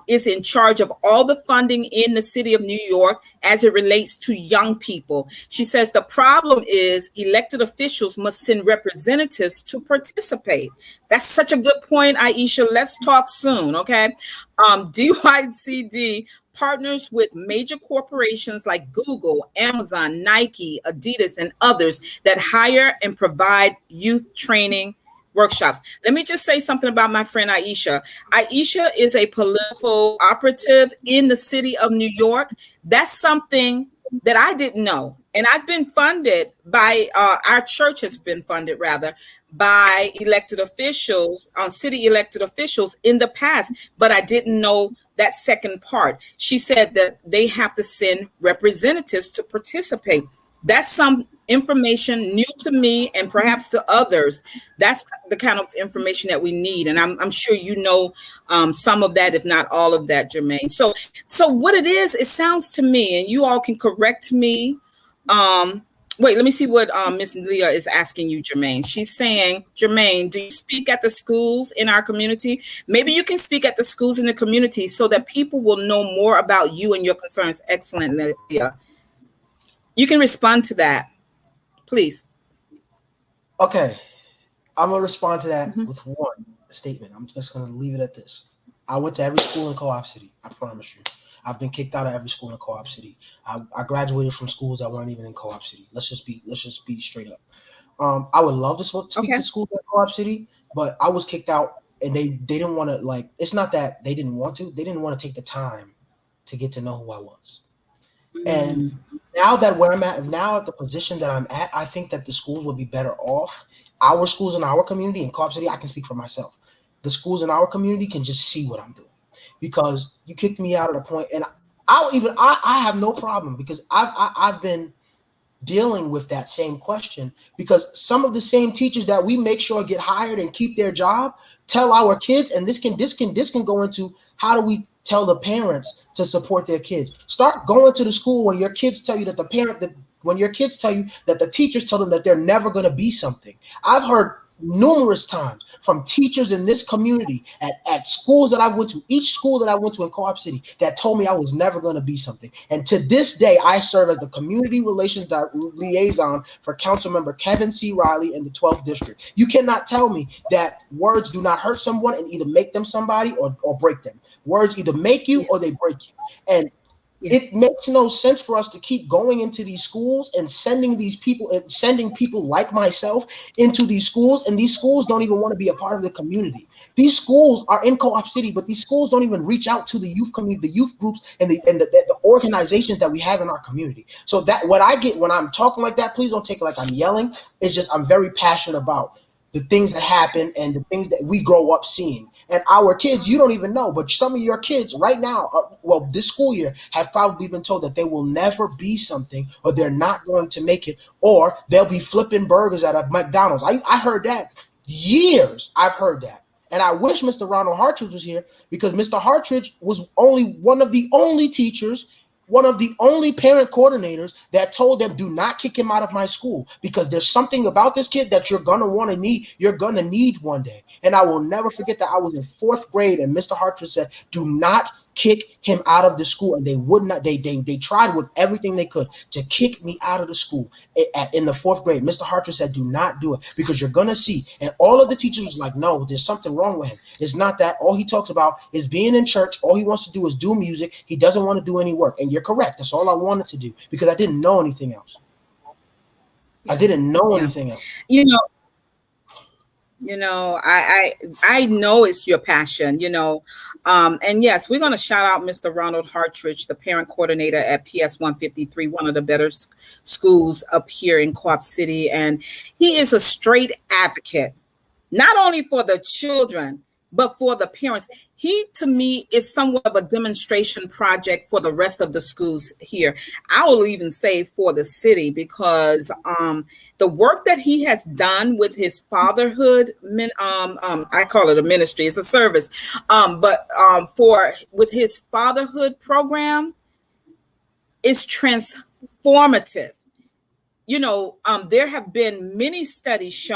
is in charge of all the funding in the city of New York as it relates to young people. She says the problem is elected officials must send representatives to participate. That's such a good point, Aisha. Let's talk soon, okay? DYCD partners with major corporations like Google, Amazon, Nike, Adidas, and others that hire and provide youth training workshops. Let me just say something about my friend Aisha. Aisha is a political operative in the city of New York. That's something that I didn't know. And I've been funded by, our church has been funded rather, by elected officials, city elected officials in the past, but I didn't know that second part. She said that they have to send representatives to participate. That's some information new to me and perhaps to others. That's the kind of information that we need. And I'm sure you know some of that, if not all of that, Jermaine. So what it is, it sounds to me, and you all can correct me. Wait, let me see what Miss Leah is asking you, Jermaine. She's saying, Jermaine, do you speak at the schools in our community? Maybe you can speak at the schools in the community so that people will know more about you and your concerns. Excellent, Leah. You can respond to that, please. Okay, I'm gonna respond to that with one statement. I'm just gonna leave it at this. I went to every school in Co-op City. I promise you. I've been kicked out of every school in Co-op City. I graduated from schools that weren't even in Co-op City. Let's just be straight up. I would love to speak to schools in Co-op City, but I was kicked out, and they didn't want to. Like, it's not that they didn't want to. They didn't want to take the time to get to know who I was. And now that where I'm at, now at the position that I'm at, I think that the schools would be better off. Our schools in our community in Co-op City, I can speak for myself. the schools in our community can just see what I'm doing, because you kicked me out at a point, and I have no problem, because I've been dealing with that same question, because some of the same teachers that we make sure get hired and keep their job tell our kids, and this can go into how do we tell the parents to support their kids. Start going to the school when your kids tell you that when your kids tell you that the teachers tell them that they're never going to be something. I've heard numerous times from teachers in this community at schools that I went to, each school that I went to in Co-op City, that told me I was never going to be something. And to this day, I serve as the community relations liaison for Councilmember Kevin C. Riley in the 12th District. You cannot tell me that words do not hurt someone and either make them somebody or break them. Words either make you or they break you. And it makes no sense for us to keep going into these schools and sending people like myself into these schools, and these schools don't even want to be a part of the community. These schools are in Co-op City, but these schools don't even reach out to the youth community, the youth groups, and the organizations that we have in our community. So that what I get when I'm talking like that, please don't take it like I'm yelling. It's just I'm very passionate about the things that happen and the things that we grow up seeing. And our kids, you don't even know, but some of your kids right now, this school year, have probably been told that they will never be something, or they're not going to make it, or they'll be flipping burgers at a McDonald's. I heard that years. I've heard that. And I wish Mr. Ronald Hartridge was here, because Mr. Hartridge was one of the only teachers, one of the only parent coordinators that told them, do not kick him out of my school, because there's something about this kid that you're going to need one day. And I will never forget that I was in 4th grade and Mr. Hartridge said, do not kick him out of the school. And they would not, they tried with everything they could to kick me out of the school in the 4th grade. Mr. Hartridge said, do not do it, because you're going to see. And all of the teachers was like, no, there's something wrong with him. It's not that. All he talks about is being in church. All he wants to do is do music. He doesn't want to do any work. And you're correct. That's all I wanted to do, because I didn't know anything else. I didn't know anything else. I know it's your passion, and yes, we're going to shout out Mr. Ronald Hartridge, the parent coordinator at PS 153, one of the better schools up here in Co-op City. And he is a straight advocate, not only for the children, but for the parents. He, to me, is somewhat of a demonstration project for the rest of the schools here. I will even say for the city, because the work that he has done with his fatherhood, I call it a ministry, it's a service, with his fatherhood program is transformative. There have been many studies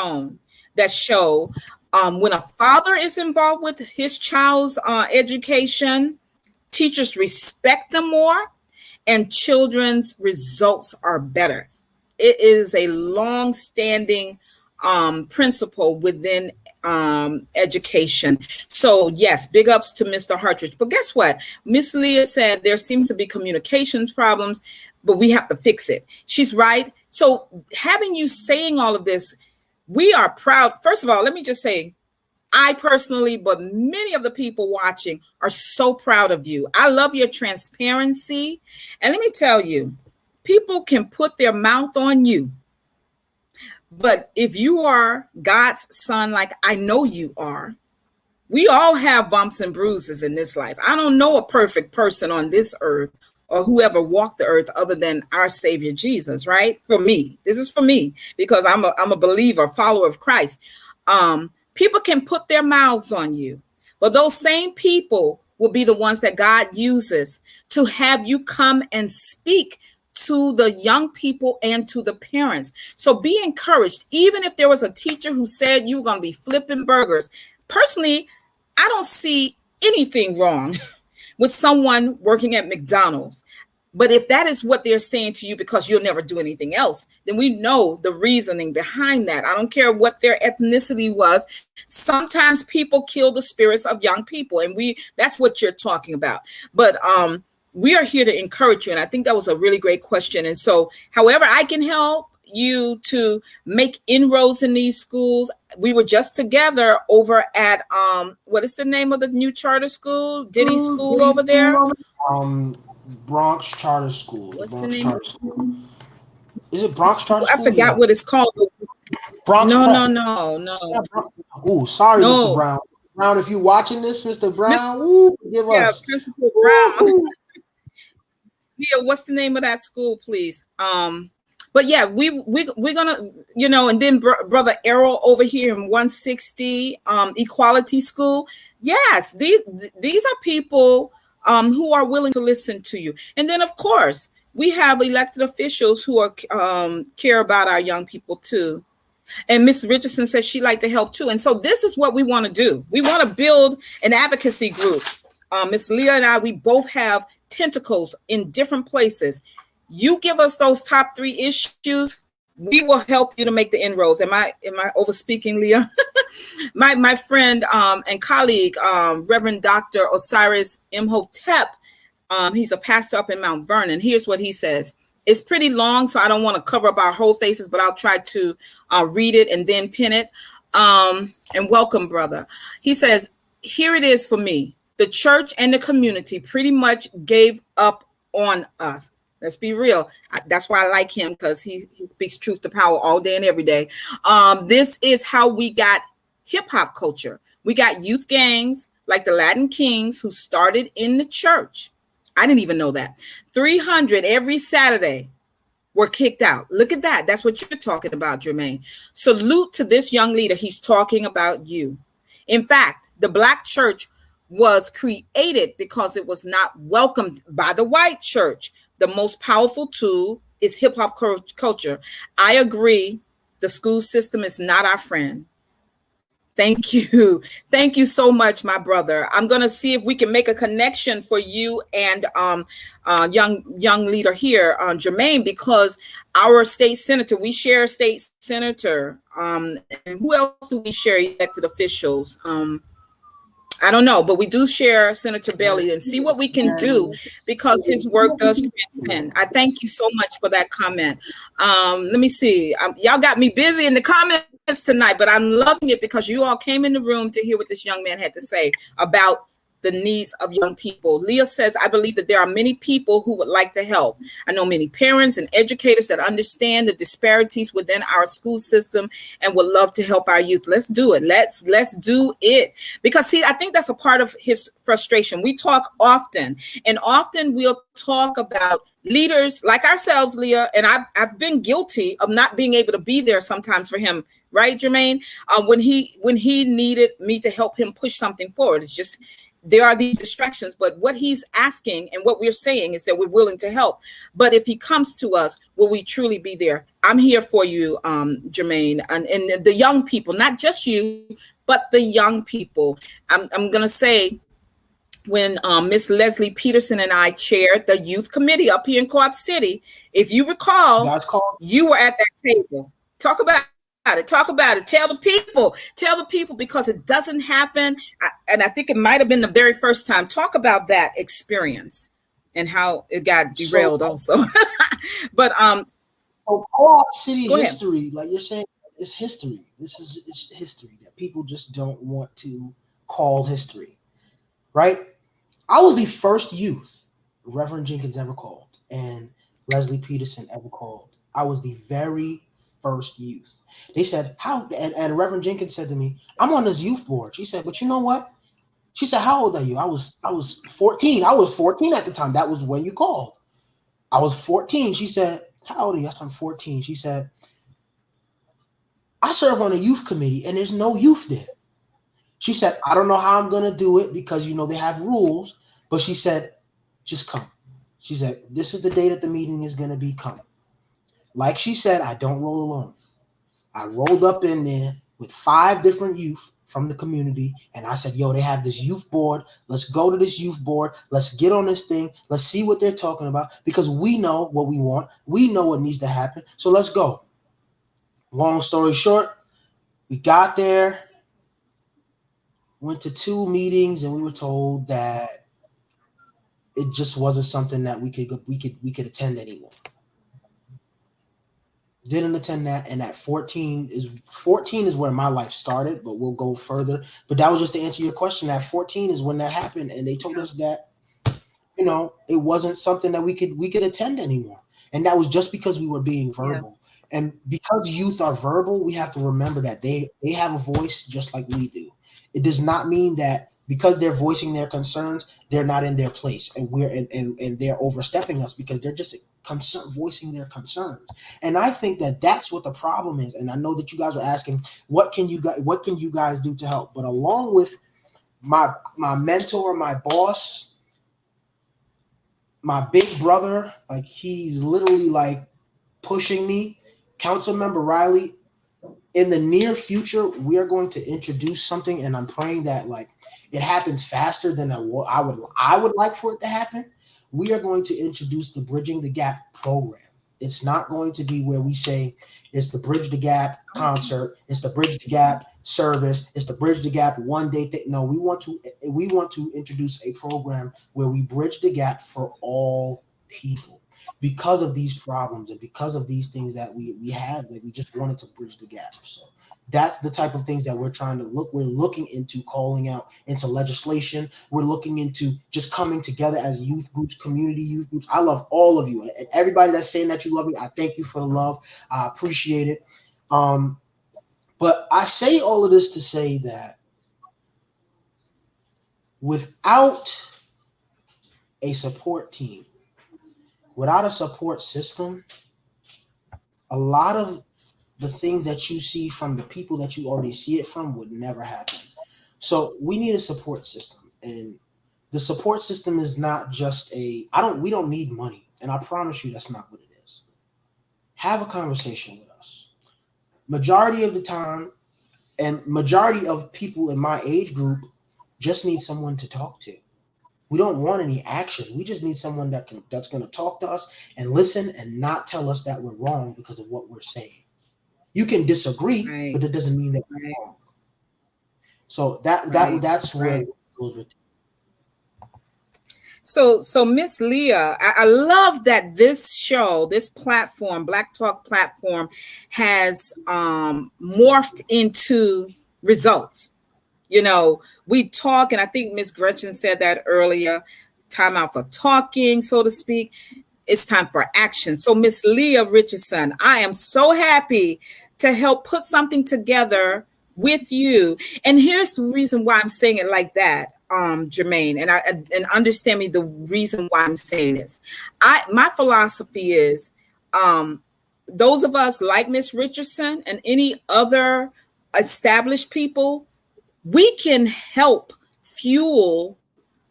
that show when a father is involved with his child's education, teachers respect them more and children's results are better. It is a long-standing principle within education. So yes, big ups to Mr. Hartridge. But guess what? Miss Leah said there seems to be communications problems, but we have to fix it. She's right. So having you saying all of this, we are proud. First of all, let me just say, I personally, but many of the people watching are so proud of you. I love your transparency. And let me tell you, people can put their mouth on you. But if you are God's son, like I know you are, we all have bumps and bruises in this life. I don't know a perfect person on this earth or whoever walked the earth other than our Savior Jesus, right? For me, this is for me, because I'm a believer, follower of Christ. People can put their mouths on you, but those same people will be the ones that God uses to have you come and speak to the young people and to the parents. So be encouraged. Even if there was a teacher who said you were going to be flipping burgers, personally, I don't see anything wrong with someone working at McDonald's. But if that is what they're saying to you because you'll never do anything else, then we know the reasoning behind that. I don't care what their ethnicity was. Sometimes people kill the spirits of young people, and that's what you're talking about. But we are here to encourage you, and I think that was a really great question. And so however I can help you to make inroads in these schools. We were just together over at what is the name of the new charter school? Diddy School over there? Bronx Charter School. What's Bronx the name? Charter School. Is it Bronx Charter School? I forgot what it's called. Bronx. No. Oh, sorry, no. Mr. Brown. Brown, if you're watching this, Mr. Miss, Brown, woo, give yeah, us. Principal Brown. Woo. Yeah, what's the name of that school, please? But yeah, we're gonna, and then brother Errol over here in 160 Equality School. Yes, these are people who are willing to listen to you. And then of course we have elected officials who are care about our young people too. And Miss Richardson says she'd like to help too. And so this is what we want to do. We want to build an advocacy group. Miss Leah and I, we both have tentacles in different places. You give us those top 3 issues, we will help you to make the inroads. Am I over speaking, Leah? my friend and colleague, Reverend Dr. Osiris Imhotep, he's a pastor up in Mount Vernon. Here's what he says. It's pretty long, so I don't want to cover up our whole faces, but I'll try to read it and then pin it. And welcome, brother. He says, here it is for me. The church and the community pretty much gave up on us. Let's be real. That's why I like him, because he speaks truth to power all day and every day. This is how we got hip hop culture. We got youth gangs like the Latin Kings who started in the church. I didn't even know that. 300 every Saturday were kicked out. Look at that. That's what you're talking about, Jermaine. Salute to this young leader. He's talking about you. In fact, the Black church was created because it was not welcomed by the white church. The most powerful tool is hip hop culture. I agree. The school system is not our friend. Thank you. Thank you so much, my brother. I'm going to see if we can make a connection for you and young leader here, Jermaine, because our state senator, we share a state senator. And who else do we share? Elected officials. I don't know, but we do share Senator Bailey, and see what we can do, because his work does transcend. I thank you so much for that comment. Let me see. Y'all got me busy in the comments tonight, but I'm loving it because you all came in the room to hear what this young man had to say about the needs of young people. Leah says, I believe that there are many people who would like to help. I know many parents and educators that understand the disparities within our school system and would love to help our youth. Let's do it. Let's do it. Because see, I think that's a part of his frustration. We talk often, and often we'll talk about leaders like ourselves, Leah, and I've been guilty of not being able to be there sometimes for him. Right, Jermaine? When he needed me to help him push something forward. It's just, there are these distractions, but what he's asking and what we're saying is that we're willing to help. But if he comes to us, will we truly be there? I'm here for you, Jermaine, and the young people, not just you, but the young people. I'm going to say, when Miss Leslie Peterson and I chaired the youth committee up here in Co-op City, if you recall, you were at that table. Talk about it. Talk about it. Tell the people, because it doesn't happen. And I think it might have been the very first time. Talk about that experience and how it got derailed also. But Co-op City history, like you're saying, it's history. It's history that people just don't want to call history, right? I was the first youth Reverend Jenkins ever called and Leslie Peterson ever called. I was the very first youth. They said, how? And Reverend Jenkins said to me, I'm on this youth board. She said, but you know what? She said, how old are you? I was 14. I was 14 at the time. That was when you called. I was 14. She said, how old are you? Yes, I'm 14. She said, I serve on a youth committee and there's no youth there. She said, I don't know how I'm going to do it because, they have rules. But she said, just come. She said, this is the day that the meeting is going to be. Come. Like she said, I don't roll alone. I rolled up in there with 5 different youth from the community. And I said, yo, they have this youth board. Let's go to this youth board. Let's get on this thing. Let's see what they're talking about, because we know what we want. We know what needs to happen. So let's go. Long story short, we got there, went to 2 meetings, and we were told that it just wasn't something that we could attend anymore. Didn't attend that, and at 14 is where my life started, but we'll go further. But that was just to answer your question. At 14 is when that happened, and they told us that it wasn't something that we could attend anymore, and that was just because we were being verbal. Yeah. And because youth are verbal, we have to remember that they have a voice just like we do. It does not mean that because they're voicing their concerns, they're not in their place, and and they're overstepping us because they're just voicing their concerns. And I think that that's what the problem is. And I know that you guys are asking, what can you guys do to help? But along with my mentor, my boss, my big brother, like he's literally like pushing me, Council Member Riley. In the near future, we are going to introduce something, and I'm praying that like it happens faster than I would like for it to happen. We are going to introduce the Bridging the Gap program. It's not going to be where we say it's the Bridge the Gap concert, it's the Bridge the Gap service, it's the Bridge the Gap one day thing. No, we want to introduce a program where we bridge the gap for all people because of these problems and because of these things that we have. Like, we just wanted to bridge the gap. So that's the type of things that we're looking into, calling out into legislation. We're looking into just coming together as youth groups, community youth groups. I love all of you, and everybody that's saying that you love me, I thank you for the love. I appreciate it. But I say all of this to say that without a support team, without a support system, a lot of the things that you see from the people that you already see it from would never happen. So we need a support system, and the support system is not just we don't need money. And I promise you that's not what it is. Have a conversation with us. Majority of the time, and majority of people in my age group just need someone to talk to. We don't want any action. We just need someone that's going to talk to us and listen and not tell us that we're wrong because of what we're saying. You can disagree, right, but it doesn't mean that we're wrong. So that's where it goes with it. So Miss Leah, I love that this show, this platform, Black Talk platform, has morphed into results. You know, we talk, and I think Miss Gretchen said that earlier, time out for talking, so to speak. It's time for action. So Miss Leah Richardson, I am so happy to help put something together with you. And here's the reason why I'm saying it like that, Jermaine, and understand me the reason why I'm saying this. My philosophy is those of us like Miss Richardson and any other established people, we can help fuel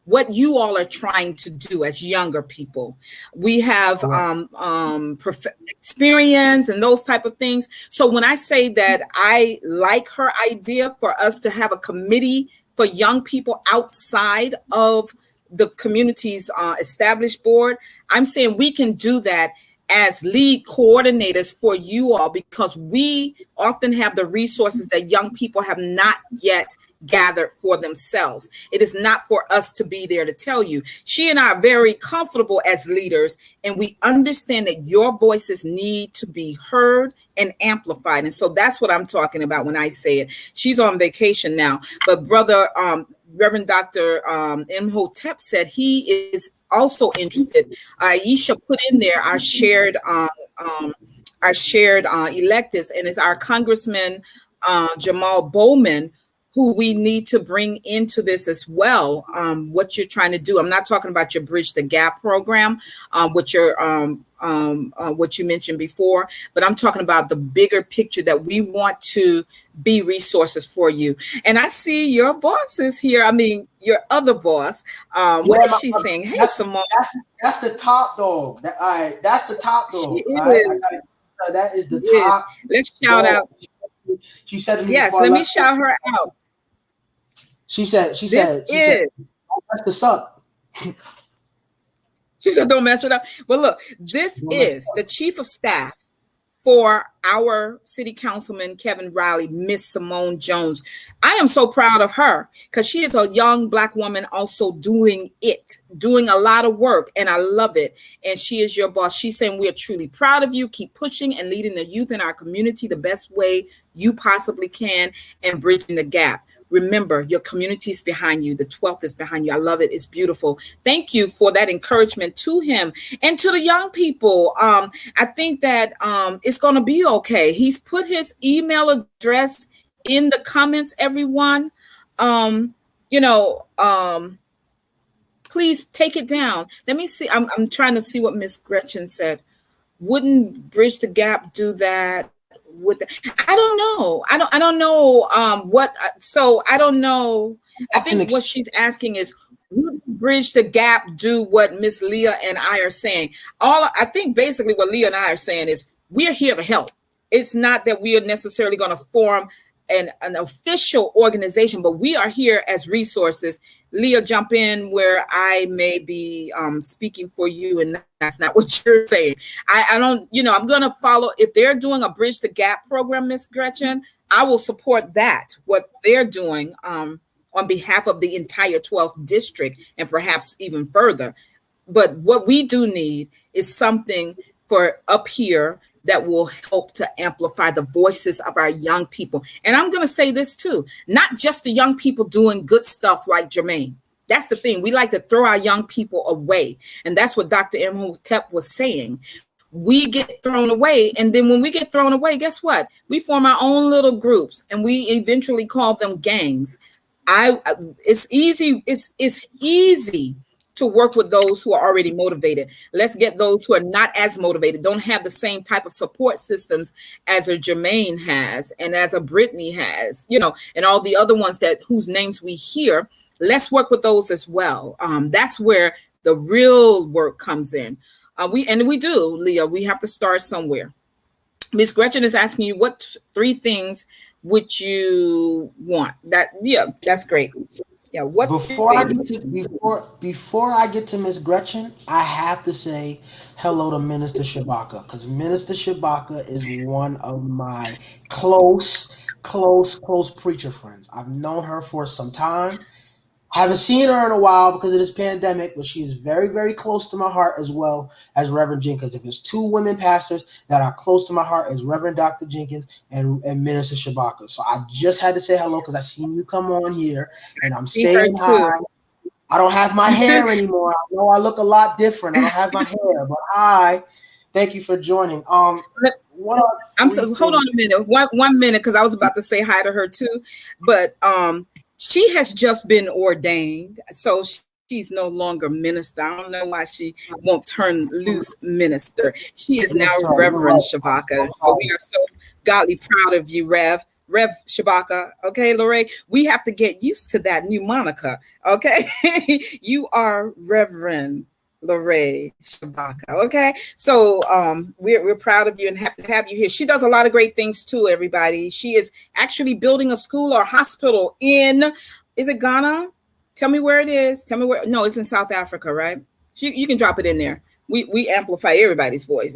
what you all are trying to do as younger people. We have experience and those type of things. So when I say that I like her idea for us to have a committee for young people outside of the community's established board, I'm saying we can do that as lead coordinators for you all, because we often have the resources that young people have not yet gathered for themselves. It is not for us to be there to tell you. She and I are very comfortable as leaders, and we understand that your voices need to be heard and amplified. And so that's what I'm talking about when I say it. She's on vacation now, but brother, Reverend Dr. Imhotep said he is also interested. Aisha put in there our shared electives, and it's our Congressman Jamal Bowman, who we need to bring into this as well. What you're trying to do. I'm not talking about your Bridge the Gap program, what you mentioned before, but I'm talking about the bigger picture that we want to be resources for you. And I see your boss is here. I mean, your other boss. What is she saying? Hey, Simone. That's the top dog. That's the top dog. That is the top. Let's shout out. She said to me, yes, let me shout her out. She said, don't mess this up. She said, don't mess it up. But look, this is the chief of staff for our city councilman, Kevin Riley, Miss Simone Jones. I am so proud of her because she is a young Black woman also doing a lot of work, and I love it. And she is your boss. She's saying we are truly proud of you. Keep pushing and leading the youth in our community the best way you possibly can and bridging the gap. Remember, your community is behind you. The 12th is behind you. I love it. It's beautiful. Thank you for that encouragement to him and to the young people. I think that it's going to be okay. He's put his email address in the comments, everyone. um, you know, please take it down. Let me see. I'm trying to see what Miss Gretchen said. Wouldn't Bridge the Gap do that with I don't know. I don't know what so I don't know. I I can think what she's asking is would Bridge the Gap do what Miss Leah and I are saying? All I think basically what Leah and I are saying is we're here to help. It's not that we are necessarily going to form an official organization, but we are here as resources. Leah, jump in where I may be speaking for you, and that's not what you're saying. I don't, I'm going to follow. If they're doing a Bridge the Gap program, Miss Gretchen, I will support that, what they're doing on behalf of the entire 12th district and perhaps even further. But what we do need is something for up here that will help to amplify the voices of our young people. And I'm going to say this too, not just the young people doing good stuff like Jermaine. That's the thing. We like to throw our young people away. And that's what Dr. Imhotep was saying. We get thrown away. And then when we get thrown away, guess what? We form our own little groups and we eventually call them gangs. It's easy. It's easy to work with those who are already motivated. Let's get those who are not as motivated, don't have the same type of support systems as a Jermaine has and as a Brittany has, and all the other ones that whose names we hear. Let's work with those as well. That's where the real work comes in. We do, Leah. We have to start somewhere. Miss Gretchen is asking you what 3 things would you want? That's great. Yeah, what before I get to Miss Gretchen, I have to say hello to Minister Shabaka because Minister Shabaka is one of my close preacher friends. I've known her for some time. Haven't seen her in a while because of this pandemic, but she is very, very close to my heart as well as Reverend Jenkins. If there's 2 women pastors that are close to my heart, is Reverend Dr. Jenkins and Minister Shabaka. So I just had to say hello because I seen you come on here, and I'm saying hi. I don't have my hair anymore. I know I look a lot different. I don't have my hair, but hi. Thank you for joining. Hold on a minute. One minute, because I was about to say hi to her too, but she has just been ordained, so she's no longer minister. I don't know why she won't turn loose minister. She is now Reverend Shabaka. So we are so godly proud of you, Rev Shabaka. Okay, Lorraine, we have to get used to that new moniker. Okay, you are Reverend Lorraine Shabaka. Okay, so we're proud of you and happy to have you here. She does a lot of great things too, everybody. She is actually building a school or hospital in, is it Ghana? Tell me where it is. Tell me where. No, it's in South Africa, right? You can drop it in there. We amplify everybody's voice.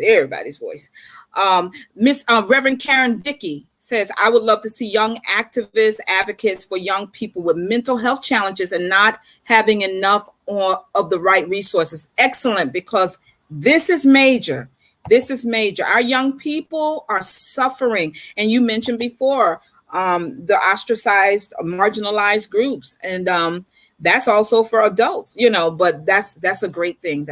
Miss Reverend Karen Dickey says, I would love to see young activists, advocates for young people with mental health challenges and not having enough of the right resources. Excellent, because this is major. Our young people are suffering. And you mentioned before the ostracized, marginalized groups. And that's also for adults, but that's a great thing.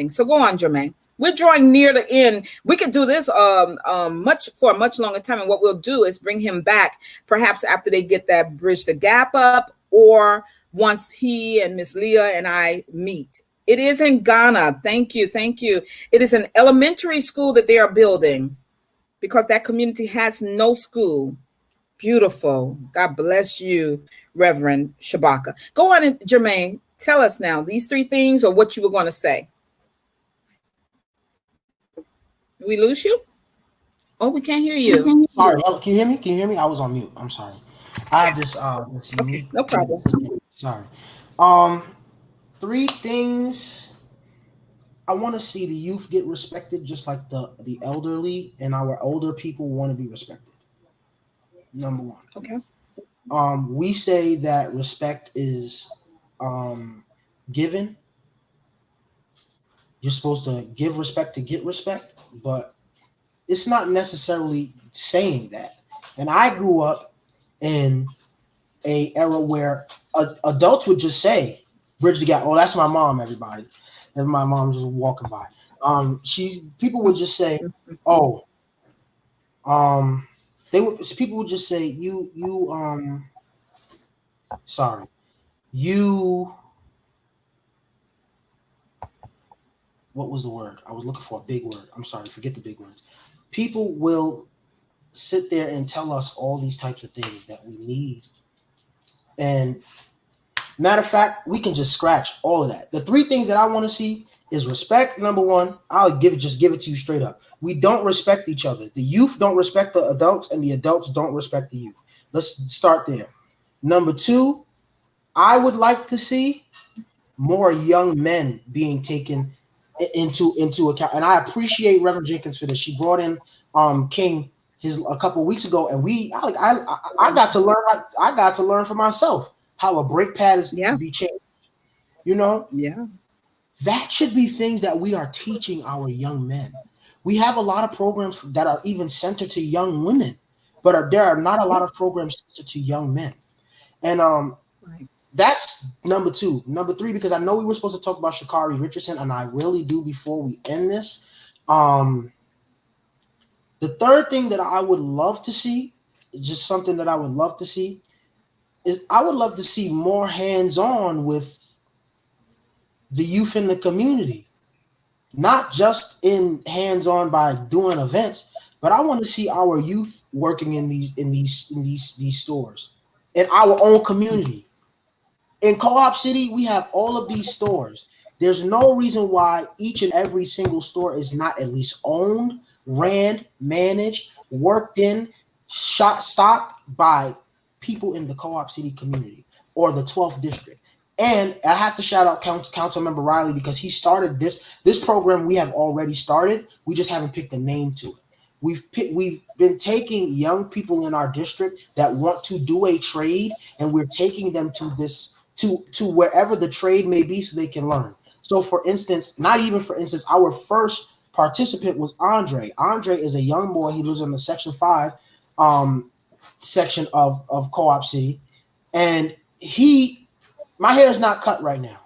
So go on, Jermaine. We're drawing near the end. We could do this for a much longer time. And what we'll do is bring him back, perhaps after they get that Bridge the Gap up, or once he and Miss Leah and I meet. It is in Ghana. Thank you. It is an elementary school that they are building because that community has no school. Beautiful. God bless you, Reverend Shabaka. Go on, Jermaine. Tell us now these 3 things or what you were going to say. Did we lose you? Oh, we can't hear you. Sorry. Can you hear me? I was on mute. I'm sorry. I have this okay, no problem. Sorry. 3 things. I want to see the youth get respected just like the elderly, and our older people want to be respected. Number 1. Okay. We say that respect is given. You're supposed to give respect to get respect, but it's not necessarily saying that. And I grew up in a era where adults would just say, "Bridge the gap." Oh, that's my mom, everybody. And my mom just walking by. People would just say, "Oh," people would just say, "You Sorry. You, what was the word? I was looking for a big word. I'm sorry, forget the big words. People will sit there and tell us all these types of things that we need. And matter of fact, we can just scratch all of that. The three things that I want to see is respect. Number one, I'll give it to you straight up. We don't respect each other. The youth don't respect the adults, and the adults don't respect the youth. Let's start there. Number two, I would like to see more young men being taken into account. And I appreciate Reverend Jenkins for this. She brought in King a couple of weeks ago, and I got to learn. I got to learn for myself how a brake pad is to be changed. You know, that should be things that we are teaching our young men. We have a lot of programs that are even centered to young women, but there are not a lot of programs centered to young men. And that's number two. Number three, because I know we were supposed to talk about Sha'Carri Richardson, and I really do before we end this. The third thing that I would love to see, just something that I would love to see, is I would love to see more hands-on with the youth in the community. Not just in hands-on by doing events, but I want to see our youth working in these stores in our own community. In Co-op City, we have all of these stores. There's no reason why each and every single store is not at least owned, ran, managed, worked in, stocked by people in the Co-op City community or the 12th district. And I have to shout out Councilmember Riley because he started this program. We have already started. We just haven't picked a name to it. We've been taking young people in our district that want to do a trade, and we're taking them to wherever the trade may be so they can learn. So for instance, our first participant was Andre. Andre is a young boy. He lives in the Section 5 section of Co-op City. And my hair is not cut right now.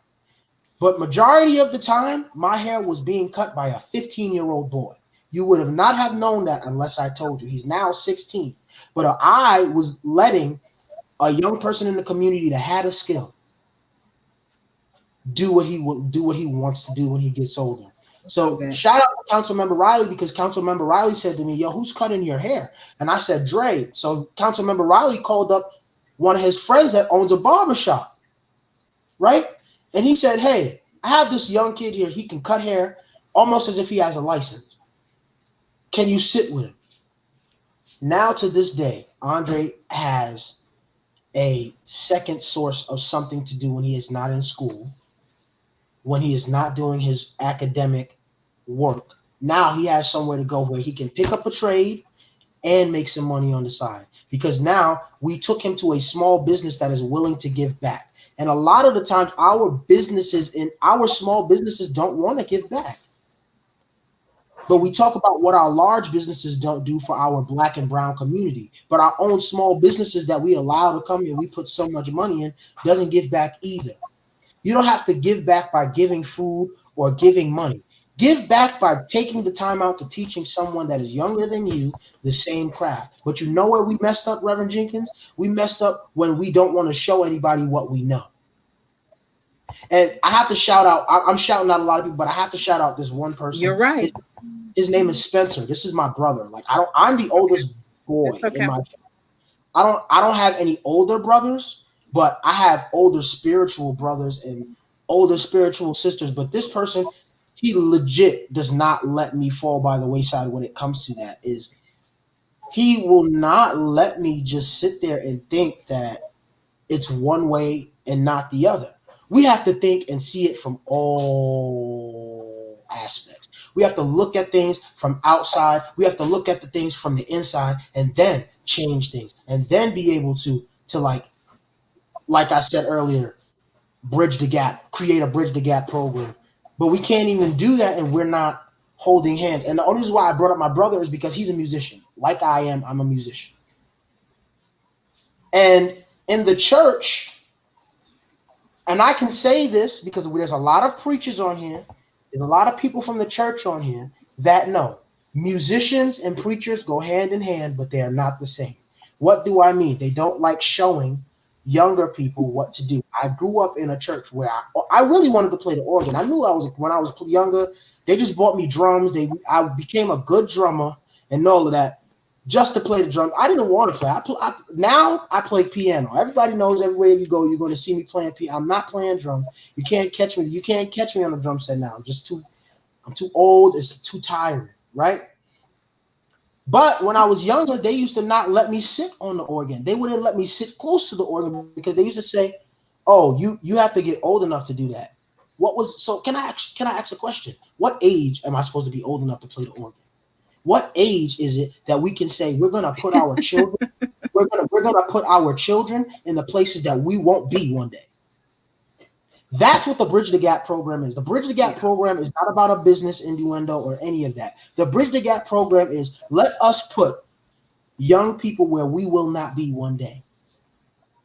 But majority of the time, my hair was being cut by a 15-year-old boy. You would have not have known that unless I told you. He's now 16. But I was letting a young person in the community that had a skill do what he wants to do when he gets older. So shout out to Councilmember Riley because Councilmember Riley said to me, "Yo, who's cutting your hair?" And I said, "Dre." So Councilmember Riley called up one of his friends that owns a barbershop, right? And he said, "Hey, I have this young kid here. He can cut hair almost as if he has a license. Can you sit with him?" Now to this day, Andre has a second source of something to do when he is not in school, when he is not doing his academic work. Now he has somewhere to go where he can pick up a trade and make some money on the side, because now we took him to a small business that is willing to give back. And a lot of the times our businesses and our small businesses don't want to give back. But we talk about what our large businesses don't do for our Black and brown community. But our own small businesses that we allow to come here, we put so much money in, doesn't give back either. You don't have to give back by giving food or giving money. Give back by taking the time out to teaching someone that is younger than you the same craft. But you know where we messed up, Reverend Jenkins? We messed up when we don't want to show anybody what we know. And I have to shout out, I'm shouting out a lot of people, but I have to shout out this one person. You're right. His name is Spencer. This is my brother. Like I'm the oldest boy in my family. I don't have any older brothers, but I have older spiritual brothers and older spiritual sisters. But this person, he legit does not let me fall by the wayside when it comes to that. He will not let me just sit there and think that it's one way and not the other. We have to think and see it from all aspects. We have to look at things from outside. We have to look at the things from the inside and then change things and then be able to like I said earlier, bridge the gap, create a bridge the gap program. But we can't even do that and we're not holding hands. And the only reason why I brought up my brother is because he's a musician. Like I am, I'm a musician. And in the church, and I can say this because there's a lot of preachers on here, there's a lot of people from the church on here that know musicians and preachers go hand in hand, but they are not the same. What do I mean? They don't like showing younger people what to do. I grew up in a church where I really wanted to play the organ. I knew when I was younger. They just bought me drums. I became a good drummer and all of that just to play the drum. I didn't want to play. Now I play piano. Everybody knows everywhere you go, you're going to see me playing piano. I'm not playing drum. You can't catch me. You can't catch me on the drum set now. I'm too old. It's too tiring, right? But when I was younger, they used to not let me sit on the organ. They wouldn't let me sit close to the organ because they used to say, "Oh, you have to get old enough to do that." Can I ask a question? What age am I supposed to be old enough to play the organ? What age is it that we can say we're gonna put our children we're gonna put our children in the places that we won't be one day? That's what the Bridge the Gap program is. The Bridge the Gap program is not about a business innuendo or any of that. The Bridge the Gap program is let us put young people where we will not be one day.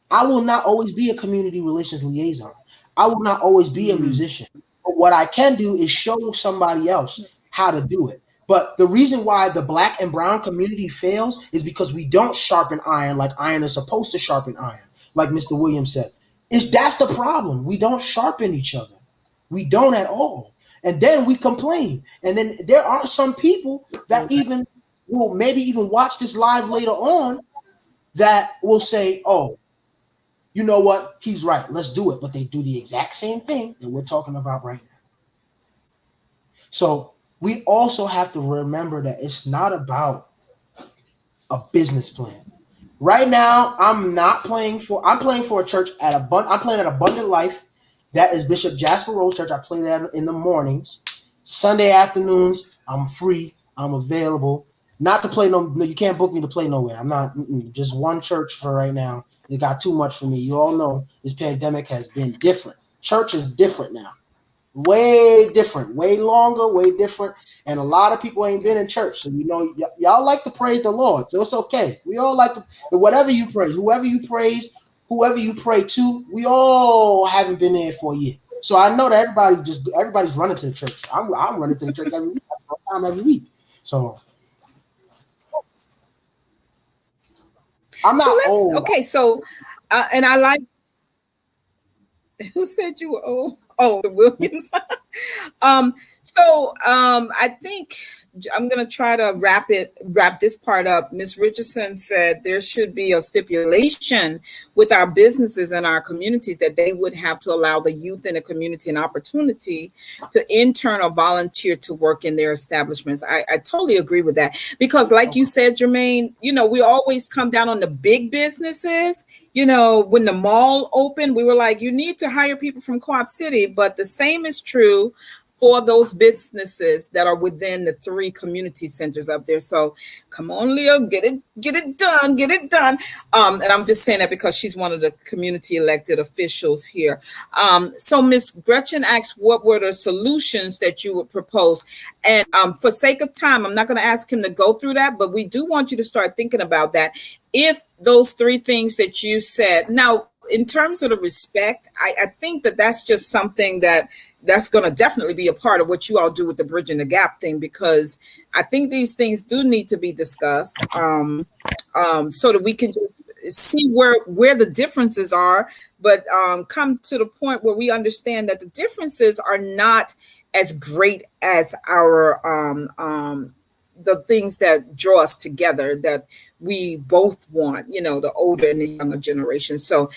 I will not always be a community relations liaison. I will not always be a musician. But what I can do is show somebody else how to do it. But the reason why the Black and brown community fails is because we don't sharpen iron like iron is supposed to sharpen iron, like Mr. Williams said. That's the problem. We don't sharpen each other. We don't at all. And then we complain. And then there are some people that will maybe even watch this live later on that will say, "Oh, you know what? He's right. Let's do it." But they do the exact same thing that we're talking about right now. So we also have to remember that it's not about a business plan. Right now, I'm playing for a church I'm playing at Abundant Life. That is Bishop Jasper Rose Church. I play there in the mornings. Sunday afternoons, I'm free. I'm available. Not to play you can't book me to play nowhere. I'm not just one church for right now. It got too much for me. You all know this pandemic has been different. Church is different now. Way different, way longer, way different. And a lot of people ain't been in church. So, y'all like to praise the Lord. So it's okay. We all like to, whatever you praise, whoever you praise, whoever you pray to, we all haven't been there for a year. So I know that everybody's running to the church. I'm running to the church every week. So I'm not old. Okay, so and I like who said you were old? Oh, the Williams. I think I'm going to try to wrap this part up. Ms. Richardson said there should be a stipulation with our businesses and our communities that they would have to allow the youth in the community an opportunity to intern or volunteer to work in their establishments. I totally agree with that because like you said, Jermaine, we always come down on the big businesses. When the mall opened, we were like, you need to hire people from Co-op City, but the same is true for those businesses that are within the 3 community centers up there. So come on, Leah, get it done. And I'm just saying that because she's one of the community elected officials here. So Ms. Gretchen asked, what were the solutions that you would propose? And for sake of time, I'm not going to ask him to go through that, but we do want you to start thinking about that. If those 3 things that you said, now, in terms of the respect, I think that's just something that's going to definitely be a part of what you all do with the Bridging the Gap thing, because I think these things do need to be discussed so that we can just see where the differences are, but come to the point where we understand that the differences are not as great as our the things that draw us together that we both want, the older and the younger generation. So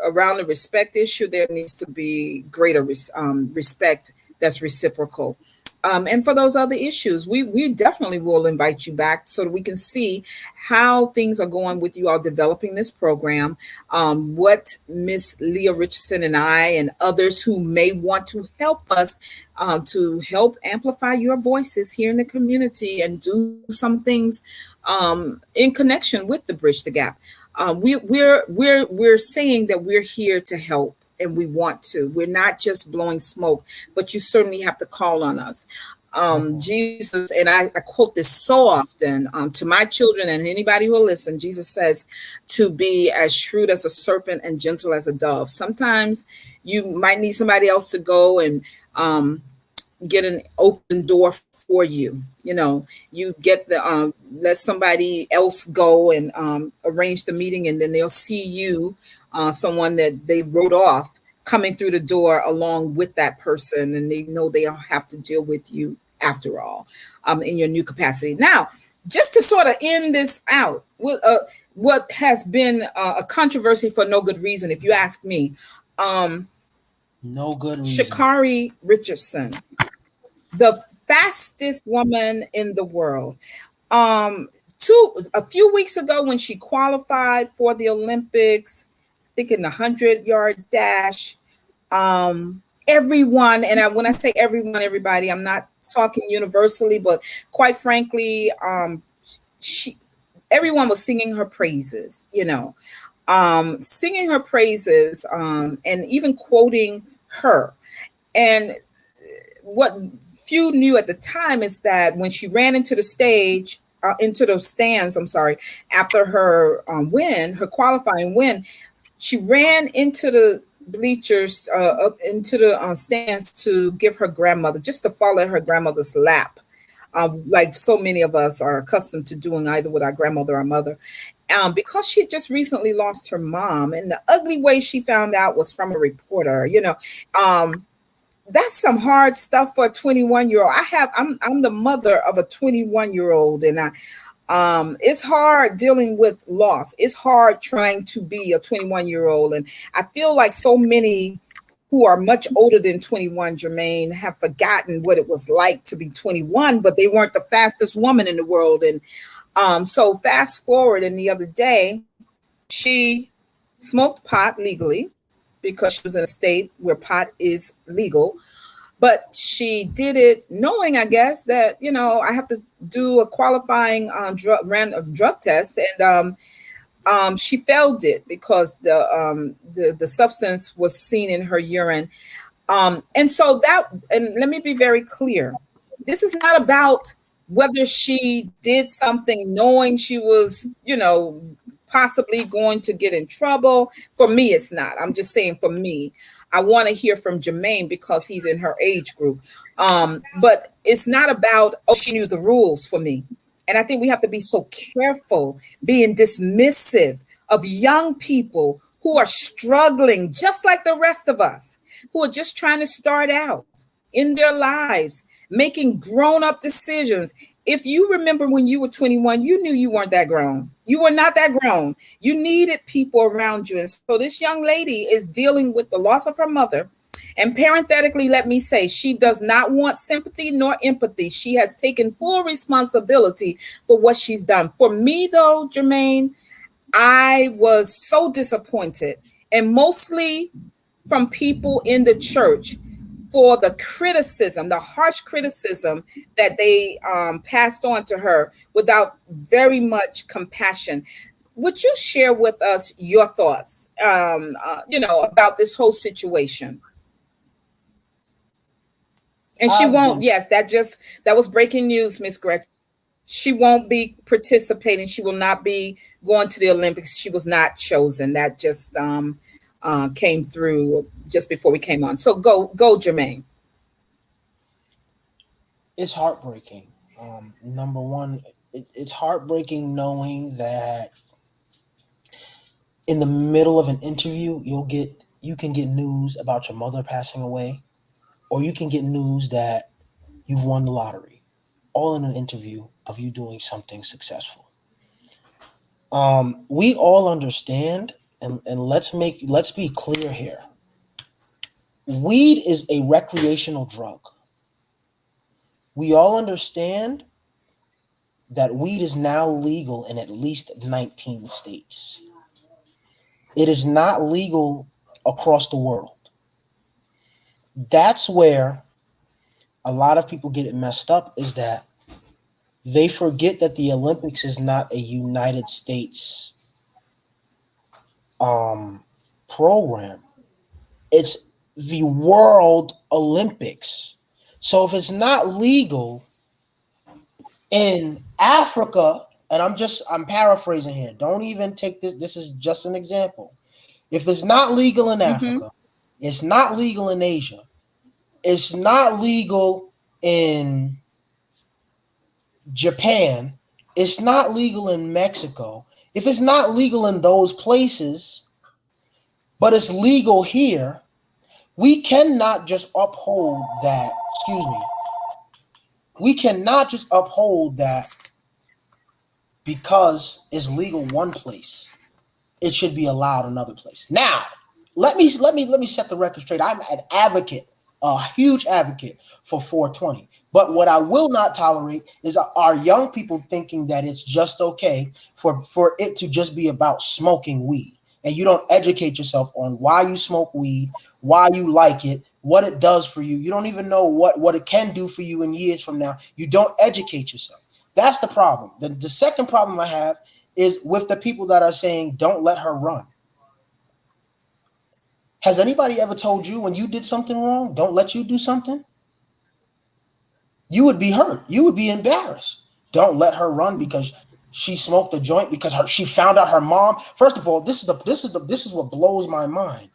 around the respect issue, there needs to be greater respect that's reciprocal. And for those other issues, we definitely will invite you back so that we can see how things are going with you all developing this program, what Miss Leah Richardson and I and others who may want to help us to help amplify your voices here in the community and do some things in connection with the Bridge the Gap. We're saying that we're here to help. And we want to. We're not just blowing smoke, but you certainly have to call on us. Jesus, and I quote this so often to my children and anybody who will listen, Jesus says to be as shrewd as a serpent and gentle as a dove. Sometimes you might need somebody else to go and get an open door for you. You get the let somebody else go and arrange the meeting, and then they'll see you, someone that they wrote off, coming through the door along with that person, and they know they don't have to deal with you after all, in your new capacity. Now, just to sort of end this out, what has been a controversy for no good reason, if you ask me. No good reason. Sha'Carri Richardson, the fastest woman in the world. A few weeks ago, when she qualified for the Olympics, I think in the 100-yard dash, everyone, and when I say everyone, everybody, I'm not talking universally, but quite frankly, everyone was singing her praises, singing her praises, and even quoting her. And what few knew at the time is that when she ran into the stage, into those stands, after her win, her qualifying win, she ran into the bleachers, up into the stands to give her grandmother, just to fall at her grandmother's lap, like so many of us are accustomed to doing, either with our grandmother or mother, because she had just recently lost her mom, and the ugly way she found out was from a reporter. That's some hard stuff for a 21-year-old. I'm the mother of a 21-year-old, and it's hard dealing with loss. It's hard trying to be a 21-year-old, and I feel like so many who are much older than 21, Jermaine, have forgotten what it was like to be 21, but they weren't the fastest woman in the world. And so fast forward, and the other day, she smoked pot legally because she was in a state where pot is legal. But she did it knowing, I guess, that, I have to do a qualifying drug test. And she failed it because the substance was seen in her urine. And let me be very clear. This is not about whether she did something knowing she was, possibly going to get in trouble. For me, it's not. I'm just saying, for me, I want to hear from Jermaine because he's in her age group. But it's not about, she knew the rules, for me. And I think we have to be so careful being dismissive of young people who are struggling just like the rest of us, who are just trying to start out in their lives, making grown-up decisions. If you remember when you were 21, you knew you weren't that grown. You were not that grown. You needed people around you. And so this young lady is dealing with the loss of her mother. And parenthetically, let me say, she does not want sympathy nor empathy. She has taken full responsibility for what she's done. For me, though, Jermaine, I was so disappointed, and mostly from people in the church, for the criticism, the harsh criticism that they passed on to her without very much compassion. Would you share with us your thoughts, about this whole situation? And she won't. Yes, that was breaking news, Miss Gretchen. She won't be participating. She will not be going to the Olympics. She was not chosen. That just came through just before we came on. So go, Jermaine. It's heartbreaking. Number one, it's heartbreaking knowing that in the middle of an interview, you can get news about your mother passing away, or you can get news that you've won the lottery, all in an interview of you doing something successful. We all understand, and let's be clear here. Weed is a recreational drug. We all understand that weed is now legal in at least 19 states. It is not legal across the world. That's where a lot of people get it messed up, is that they forget that the Olympics is not a United States program. It's the World Olympics. So if it's not legal in Africa, and I'm paraphrasing here, don't even take this is just an example. If it's not legal in Africa, it's not legal in Asia, it's not legal in Japan, it's not legal in Mexico. If it's not legal in those places, but it's legal here, we cannot just uphold that. Excuse me. We cannot just uphold that because it's legal one place. It should be allowed another place. Now, let me set the record straight. I'm an advocate, a huge advocate for 420. But what I will not tolerate is our young people thinking that it's just okay for it to just be about smoking weed. And you don't educate yourself on why you smoke weed, why you like it, what it does for you. You don't even know what it can do for you in years from now. You don't educate yourself. That's the problem. The second problem I have is with the people that are saying, don't let her run. Has anybody ever told you when you did something wrong, don't let you do something? You would be hurt. You would be embarrassed. Don't let her run because she smoked a joint, because she found out her mom. First of all, this is what blows my mind.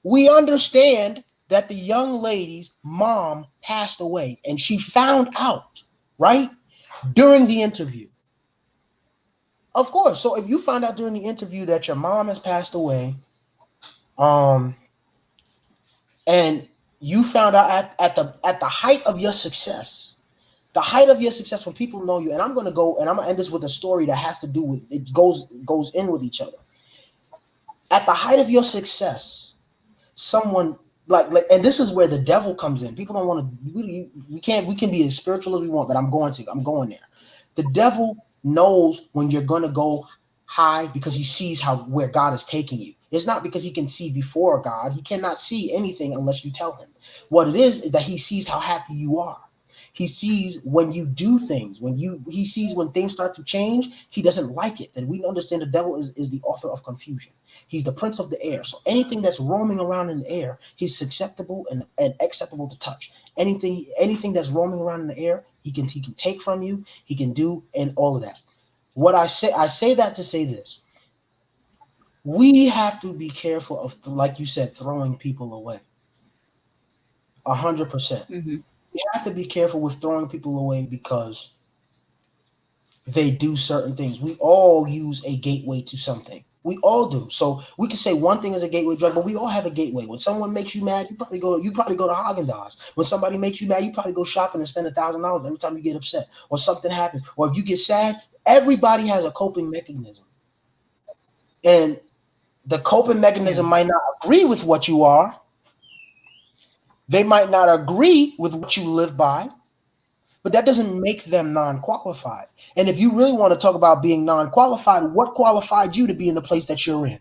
We understand that the young lady's mom passed away and she found out, right, during the interview. Of course. So if you find out during the interview that your mom has passed away, and you found out at the height of your success, when people know you, and I'm gonna end this with a story that has to do with it, goes in with each other. At the height of your success, someone like and this is where the devil comes in. People don't want to. We can be as spiritual as we want, but I'm going there. The devil knows when you're going to go high because he sees where God is taking you. It's not because he can see before God. He cannot see anything unless you tell him. What it is that he sees how happy you are. He sees when you do things, he sees when things start to change, he doesn't like it. And we understand the devil is the author of confusion. He's the prince of the air. So anything that's roaming around in the air, he's susceptible and acceptable to touch. Anything that's roaming around in the air, he can take from you, he can do, and all of that. What I say that to say this. We have to be careful of, like you said, throwing people away. 100%. Mm-hmm. We have to be careful with throwing people away because they do certain things. We all use a gateway to something. We all do. So we can say one thing is a gateway drug, but we all have a gateway. When someone makes you mad, you probably go to Haagen-Dazs. When somebody makes you mad, you probably go shopping and spend $1,000 every time you get upset or something happens. Or if you get sad, everybody has a coping mechanism. And the coping mechanism might not agree with what you are. They might not agree with what you live by, but that doesn't make them non-qualified. And if you really want to talk about being non-qualified, what qualified you to be in the place that you're in?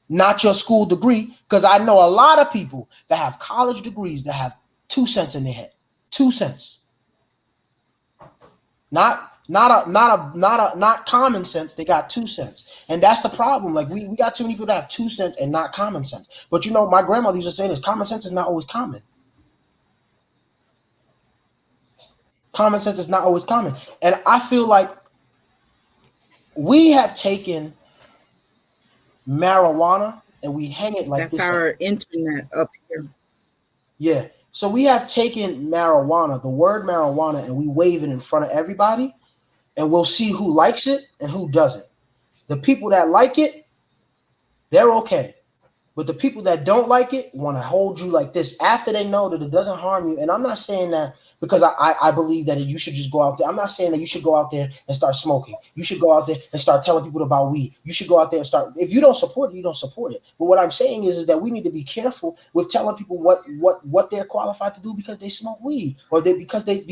Not your school degree, because I know a lot of people that have college degrees that have 2 cents in their head. 2 cents. Not common sense. They got 2 cents. And that's the problem. Like we got too many people that have 2 cents and not common sense. But my grandmother used to say this, common sense is not always common. Common sense is not always common. And I feel like we have taken marijuana and we hang it like this. That's our internet up here. Yeah. So we have taken marijuana, the word marijuana, and we wave it in front of everybody, and we'll see who likes it and who doesn't. The people that like it, they're okay. But the people that don't like it want to hold you like this after they know that it doesn't harm you. And I'm not saying that because I believe that you should just go out there. I'm not saying that you should go out there and start smoking. You should go out there and start telling people about weed. You should go out there and start. If you don't support it, you don't support it. But what I'm saying is that we need to be careful with telling people what they're qualified to do because they smoke weed or because they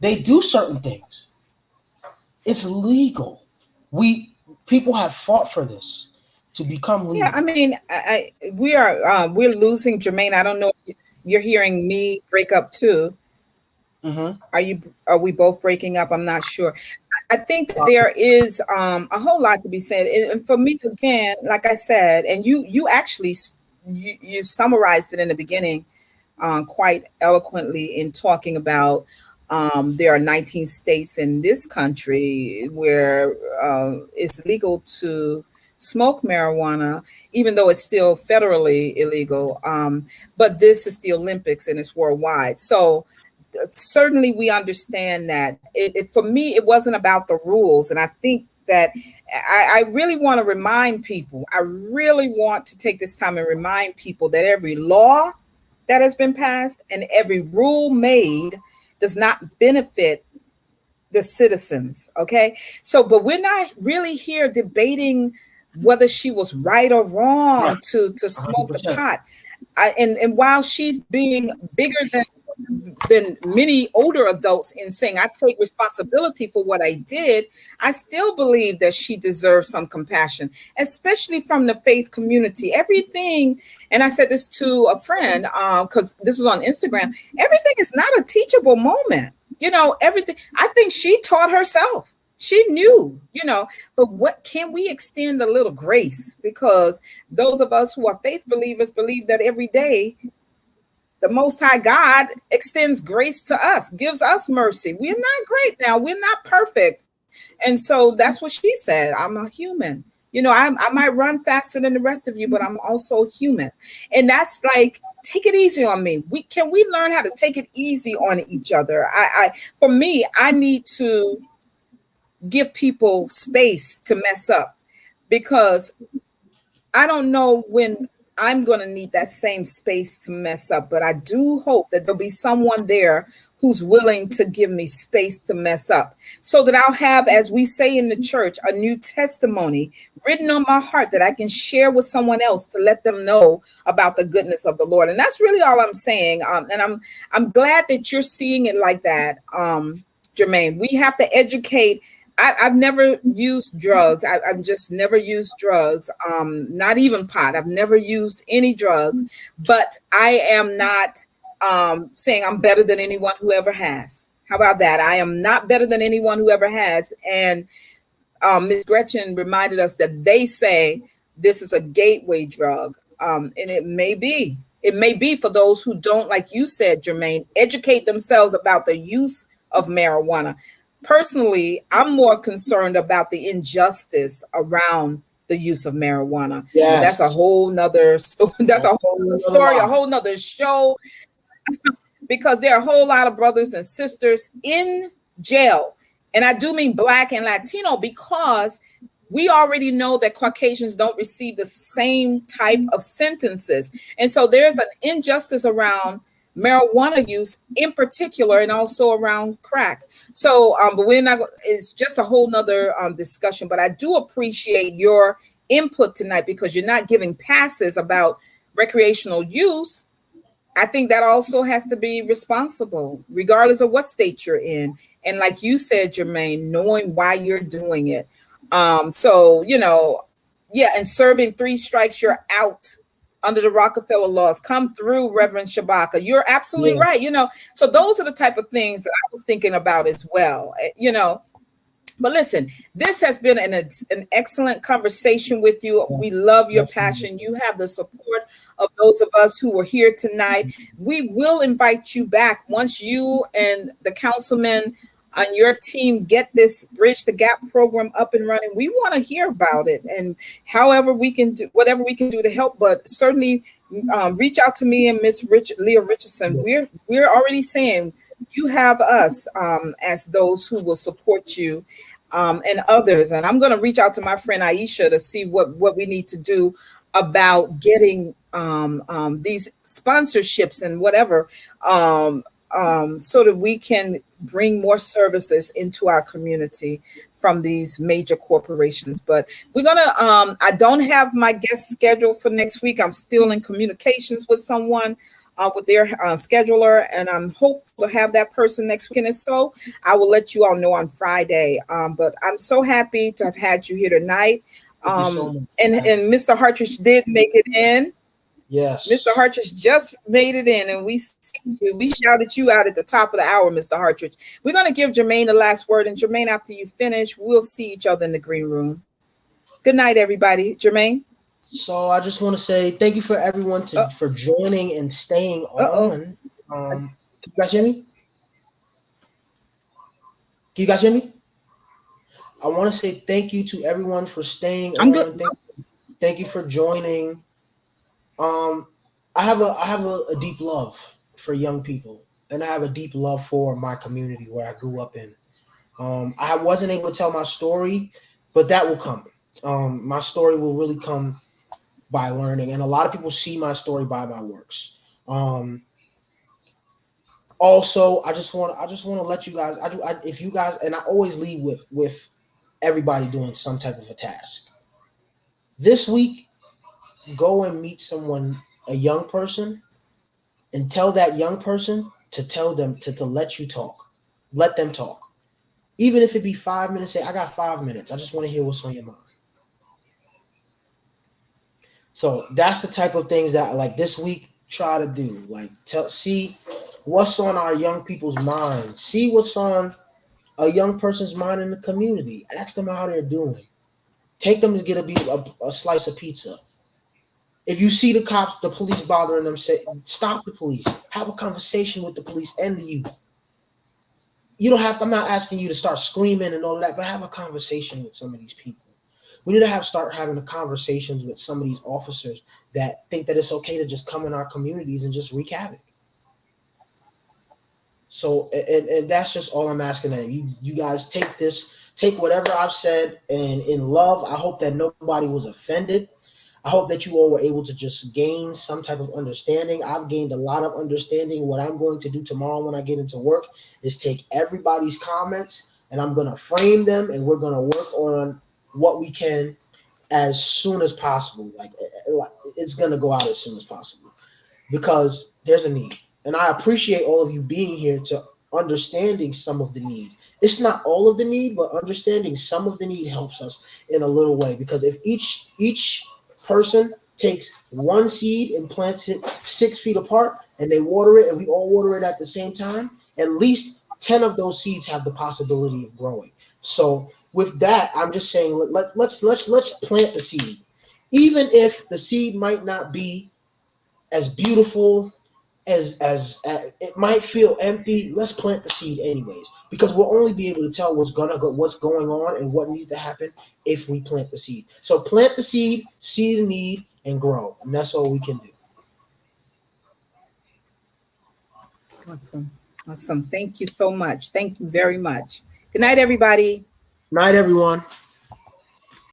do certain things. It's legal. People have fought for this to become legal. Yeah, I mean, we're losing Jermaine. I don't know if you're hearing me break up too. Mm-hmm. Are we both breaking up? I'm not sure. I think that there is a whole lot to be said. And for me, again, like I said, and you actually you summarized it in the beginning quite eloquently in talking about there are 19 states in this country where it's legal to smoke marijuana, even though it's still federally illegal. But this is the Olympics and it's worldwide. So certainly we understand that. For me, it wasn't about the rules. And I think that I really want to remind people, I really want to take this time and remind people that every law that has been passed and every rule made does not benefit the citizens. Okay. So, but we're not really here debating whether she was right or wrong Right. to smoke the 100%. pot. And while she's being bigger than many older adults in saying I take responsibility for what I did, I still believe that she deserves some compassion, especially from the faith community. Everything, and I said this to a friend because this was on Instagram, everything is not a teachable moment. Everything, I think she taught herself. She knew, but what can we extend a little grace? Because those of us who are faith believers believe that every day the Most High God extends grace to us, gives us mercy. We're not great now. We're not perfect. And so that's what she said. I'm a human. I might run faster than the rest of you, but I'm also human. And that's like, take it easy on me. Can we learn how to take it easy on each other? For me, I need to give people space to mess up, because I don't know when I'm going to need that same space to mess up, but I do hope that there'll be someone there who's willing to give me space to mess up, so that I'll have, as we say in the church, a new testimony written on my heart that I can share with someone else to let them know about the goodness of the Lord. And that's really all I'm saying. And I'm glad that you're seeing it like that, Jermaine. We have to educate. I've never used drugs. I've just never used drugs, not even pot. I've never used any drugs, but I am not saying I'm better than anyone who ever has. How about that? I am not better than anyone who ever has. And Ms. Gretchen reminded us that they say this is a gateway drug. And it may be. It may be for those who don't, like you said, Jermaine, educate themselves about the use of marijuana. Personally, I'm more concerned about the injustice around the use of marijuana. Yes. But that's a whole nother story. That's a whole story, a whole nother show, because there are a whole lot of brothers and sisters in jail. And I do mean Black and Latino, because we already know that Caucasians don't receive the same type of sentences. And so there's an injustice around marijuana use in particular, and also around crack. So, but we're not, it's just a whole nother discussion, but I do appreciate your input tonight, because you're not giving passes about recreational use. I think that also has to be responsible, regardless of what state you're in. And like you said, Jermaine, knowing why you're doing it. So, and serving 3 strikes, you're out under the Rockefeller laws. Come through, Reverend Shabaka. You're absolutely right. So those are the type of things that I was thinking about as well, But listen, this has been an excellent conversation with you. We love your passion. You have the support of those of us who were here tonight. We will invite you back once you and the councilman on your team get this Bridge the Gap program up and running. We want to hear about it, and however we can do, whatever we can do to help. But certainly reach out to me and Miss Leah Richardson. We're already saying you have us as those who will support you, and others. And I'm going to reach out to my friend Aisha to see what we need to do about getting these sponsorships and whatever, so that we can bring more services into our community from these major corporations. But we're gonna, I don't have my guest scheduled for next week. I'm still in communications with someone with their scheduler, and I'm hopeful to have that person next week. And so I will let you all know on Friday. But I'm so happy to have had you here tonight. And Mr. Hartridge did make it in. Yes, Mr. Hartridge just made it in, and we shouted you out at the top of the hour, Mr. Hartridge. We're going to give Jermaine the last word, and Jermaine, after you finish, we'll see each other in the green room. Good night, everybody. Jermaine? So I just want to say thank you for everyone for joining and staying on. Can you guys hear me? Can you guys hear me? I want to say thank you to everyone for staying I'm good. on. Thank you for joining. Um, I have a deep love for young people, and I have a deep love for my community where I grew up in. I wasn't able to tell my story, but that will come. My story will really come by learning, and a lot of people see my story by my works. Um, Also, I just want to let you guys. If you guys, and I always lead with everybody doing some type of a task. This week, go and meet someone, a young person, and tell that young person to tell them to let you talk. Let them talk. Even if it be 5 minutes, say, I got 5 minutes. I just want to hear what's on your mind. So that's the type of things that like this week try to do. Like see what's on our young people's minds. See what's on a young person's mind in the community. Ask them how they're doing. Take them to get a slice of pizza. If you see the cops, the police bothering them, say stop the police. Have a conversation with the police and the youth. You don't have to, I'm not asking you to start screaming and all of that, but have a conversation with some of these people. We need to start having the conversations with some of these officers that think that it's okay to just come in our communities and just wreak havoc. So and that's just all I'm asking that you guys take whatever I've said and in love. I hope that nobody was offended. I hope that you all were able to just gain some type of understanding. I've gained a lot of understanding. What I'm going to do tomorrow when I get into work is take everybody's comments and I'm going to frame them and we're going to work on what we can as soon as possible. Like it's going to go out as soon as possible because there's a need. And I appreciate all of you being here to understanding some of the need. It's not all of the need, but understanding some of the need helps us in a little way because if each person takes one seed and plants it 6 feet apart and they water it and we all water it at the same time, at least 10 of those seeds have the possibility of growing. So with that, I'm just saying let's plant the seed. Even if the seed might not be as beautiful as it might feel empty, let's plant the seed anyways because we'll only be able to tell what's going on and what needs to happen if we plant the seed. So plant the seed, see the need, and grow, and that's all we can do. Awesome. Awesome. Thank you so much. Thank you very much. Good night, everybody. Night, everyone.